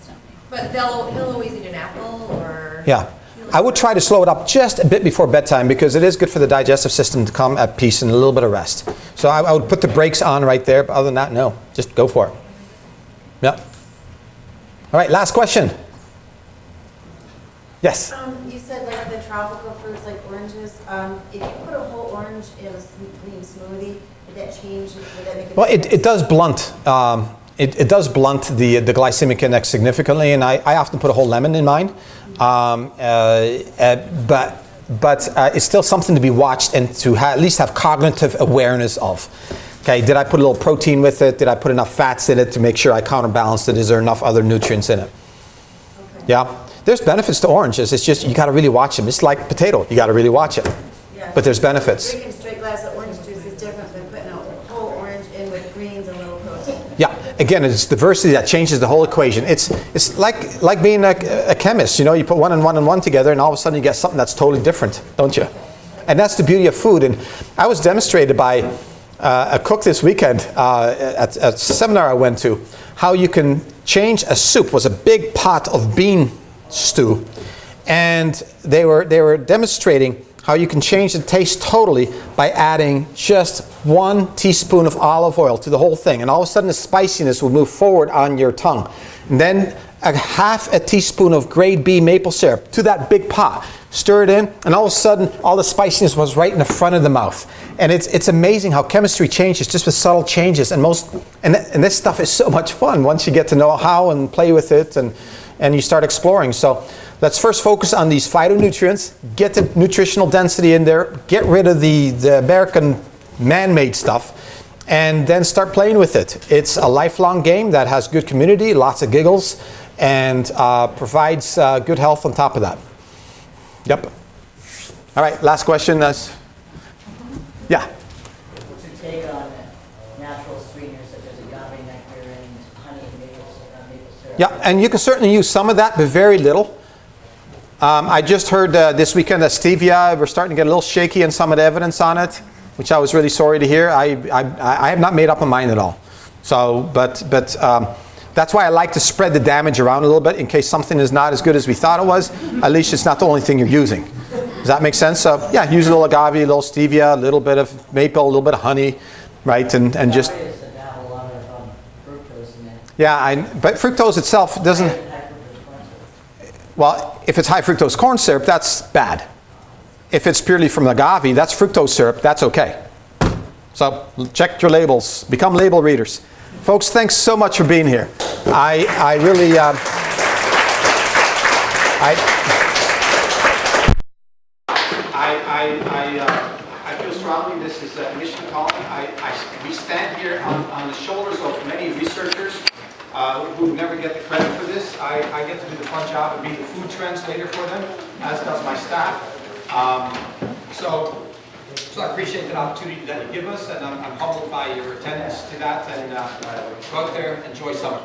But he'll always eat an apple or. Yeah. I would try to slow it up just a bit before bedtime because it is good for the digestive system to come at peace and a little bit of rest. So I would put the brakes on right there, but other than that, no. Just go for it. Yeah. All right, last question. Yes? You said like the tropical fruits like oranges, if you put a whole orange in a clean smoothie, would that change, would that make a Well, difference? it does blunt. It does blunt the glycemic index significantly, and I often put a whole lemon in mine. But it's still something to be watched and to at least have cognitive awareness of. Okay, did I put a little protein with it? Did I put enough fats in it to make sure I counterbalanced it? Is there enough other nutrients in it? Okay. Yeah, there's benefits to oranges. It's just you got to really watch them. It's like potato. You got to really watch it. Yeah. But there's benefits. Drinking a straight glass of orange juice is different than putting a whole orange in with greens and a little protein. Yeah, again, it's diversity that changes the whole equation. It's like being a chemist. You know, you put one and one together, and all of a sudden you get something that's totally different, don't you? And that's the beauty of food. And I was demonstrated by a cook this weekend at a seminar I went to, how you can change a soup. Was a big pot of bean stew, and they were demonstrating how you can change the taste totally by adding just 1 teaspoon of olive oil to the whole thing. And all of a sudden the spiciness will move forward on your tongue. And then half a teaspoon of grade B maple syrup to that big pot. Stir it in, and all of a sudden all the spiciness was right in the front of the mouth. And it's amazing how chemistry changes just with subtle changes. And this stuff is so much fun once you get to know how and play with it and you start exploring. So let's first focus on these phytonutrients, get the nutritional density in there, get rid of the American man-made stuff, and then start playing with it. It's a lifelong game that has good community, lots of giggles, and provides good health on top of that. Yep. All right, last question. Yeah. What's your take on natural sweeteners such as agave nectar and honey and maple syrup? Yeah, and you can certainly use some of that, but very little. I just heard this weekend that stevia, we're starting to get a little shaky in some of the evidence on it, which I was really sorry to hear. I have not made up my mind at all. So, but that's why I like to spread the damage around a little bit in case something is not as good as we thought it was. At least it's not the only thing you're using. Does that make sense? So yeah, use a little agave, a little stevia, a little bit of maple, a little bit of honey, right? And just. Agave is to have a lot of fructose in it. Yeah, but fructose itself doesn't. Well, if it's high fructose corn syrup, that's bad. If it's purely from agave, that's fructose syrup, that's okay. So check your labels, become label readers. Folks, thanks so much for being here. I really, I feel strongly this is a mission calling. We stand here on the shoulders of many researchers who never get the credit for this. I get to do the fun job of being the food translator for them, as does my staff. So I appreciate that opportunity that you give us, and I'm humbled by your attendance to that, and go out there, enjoy summer.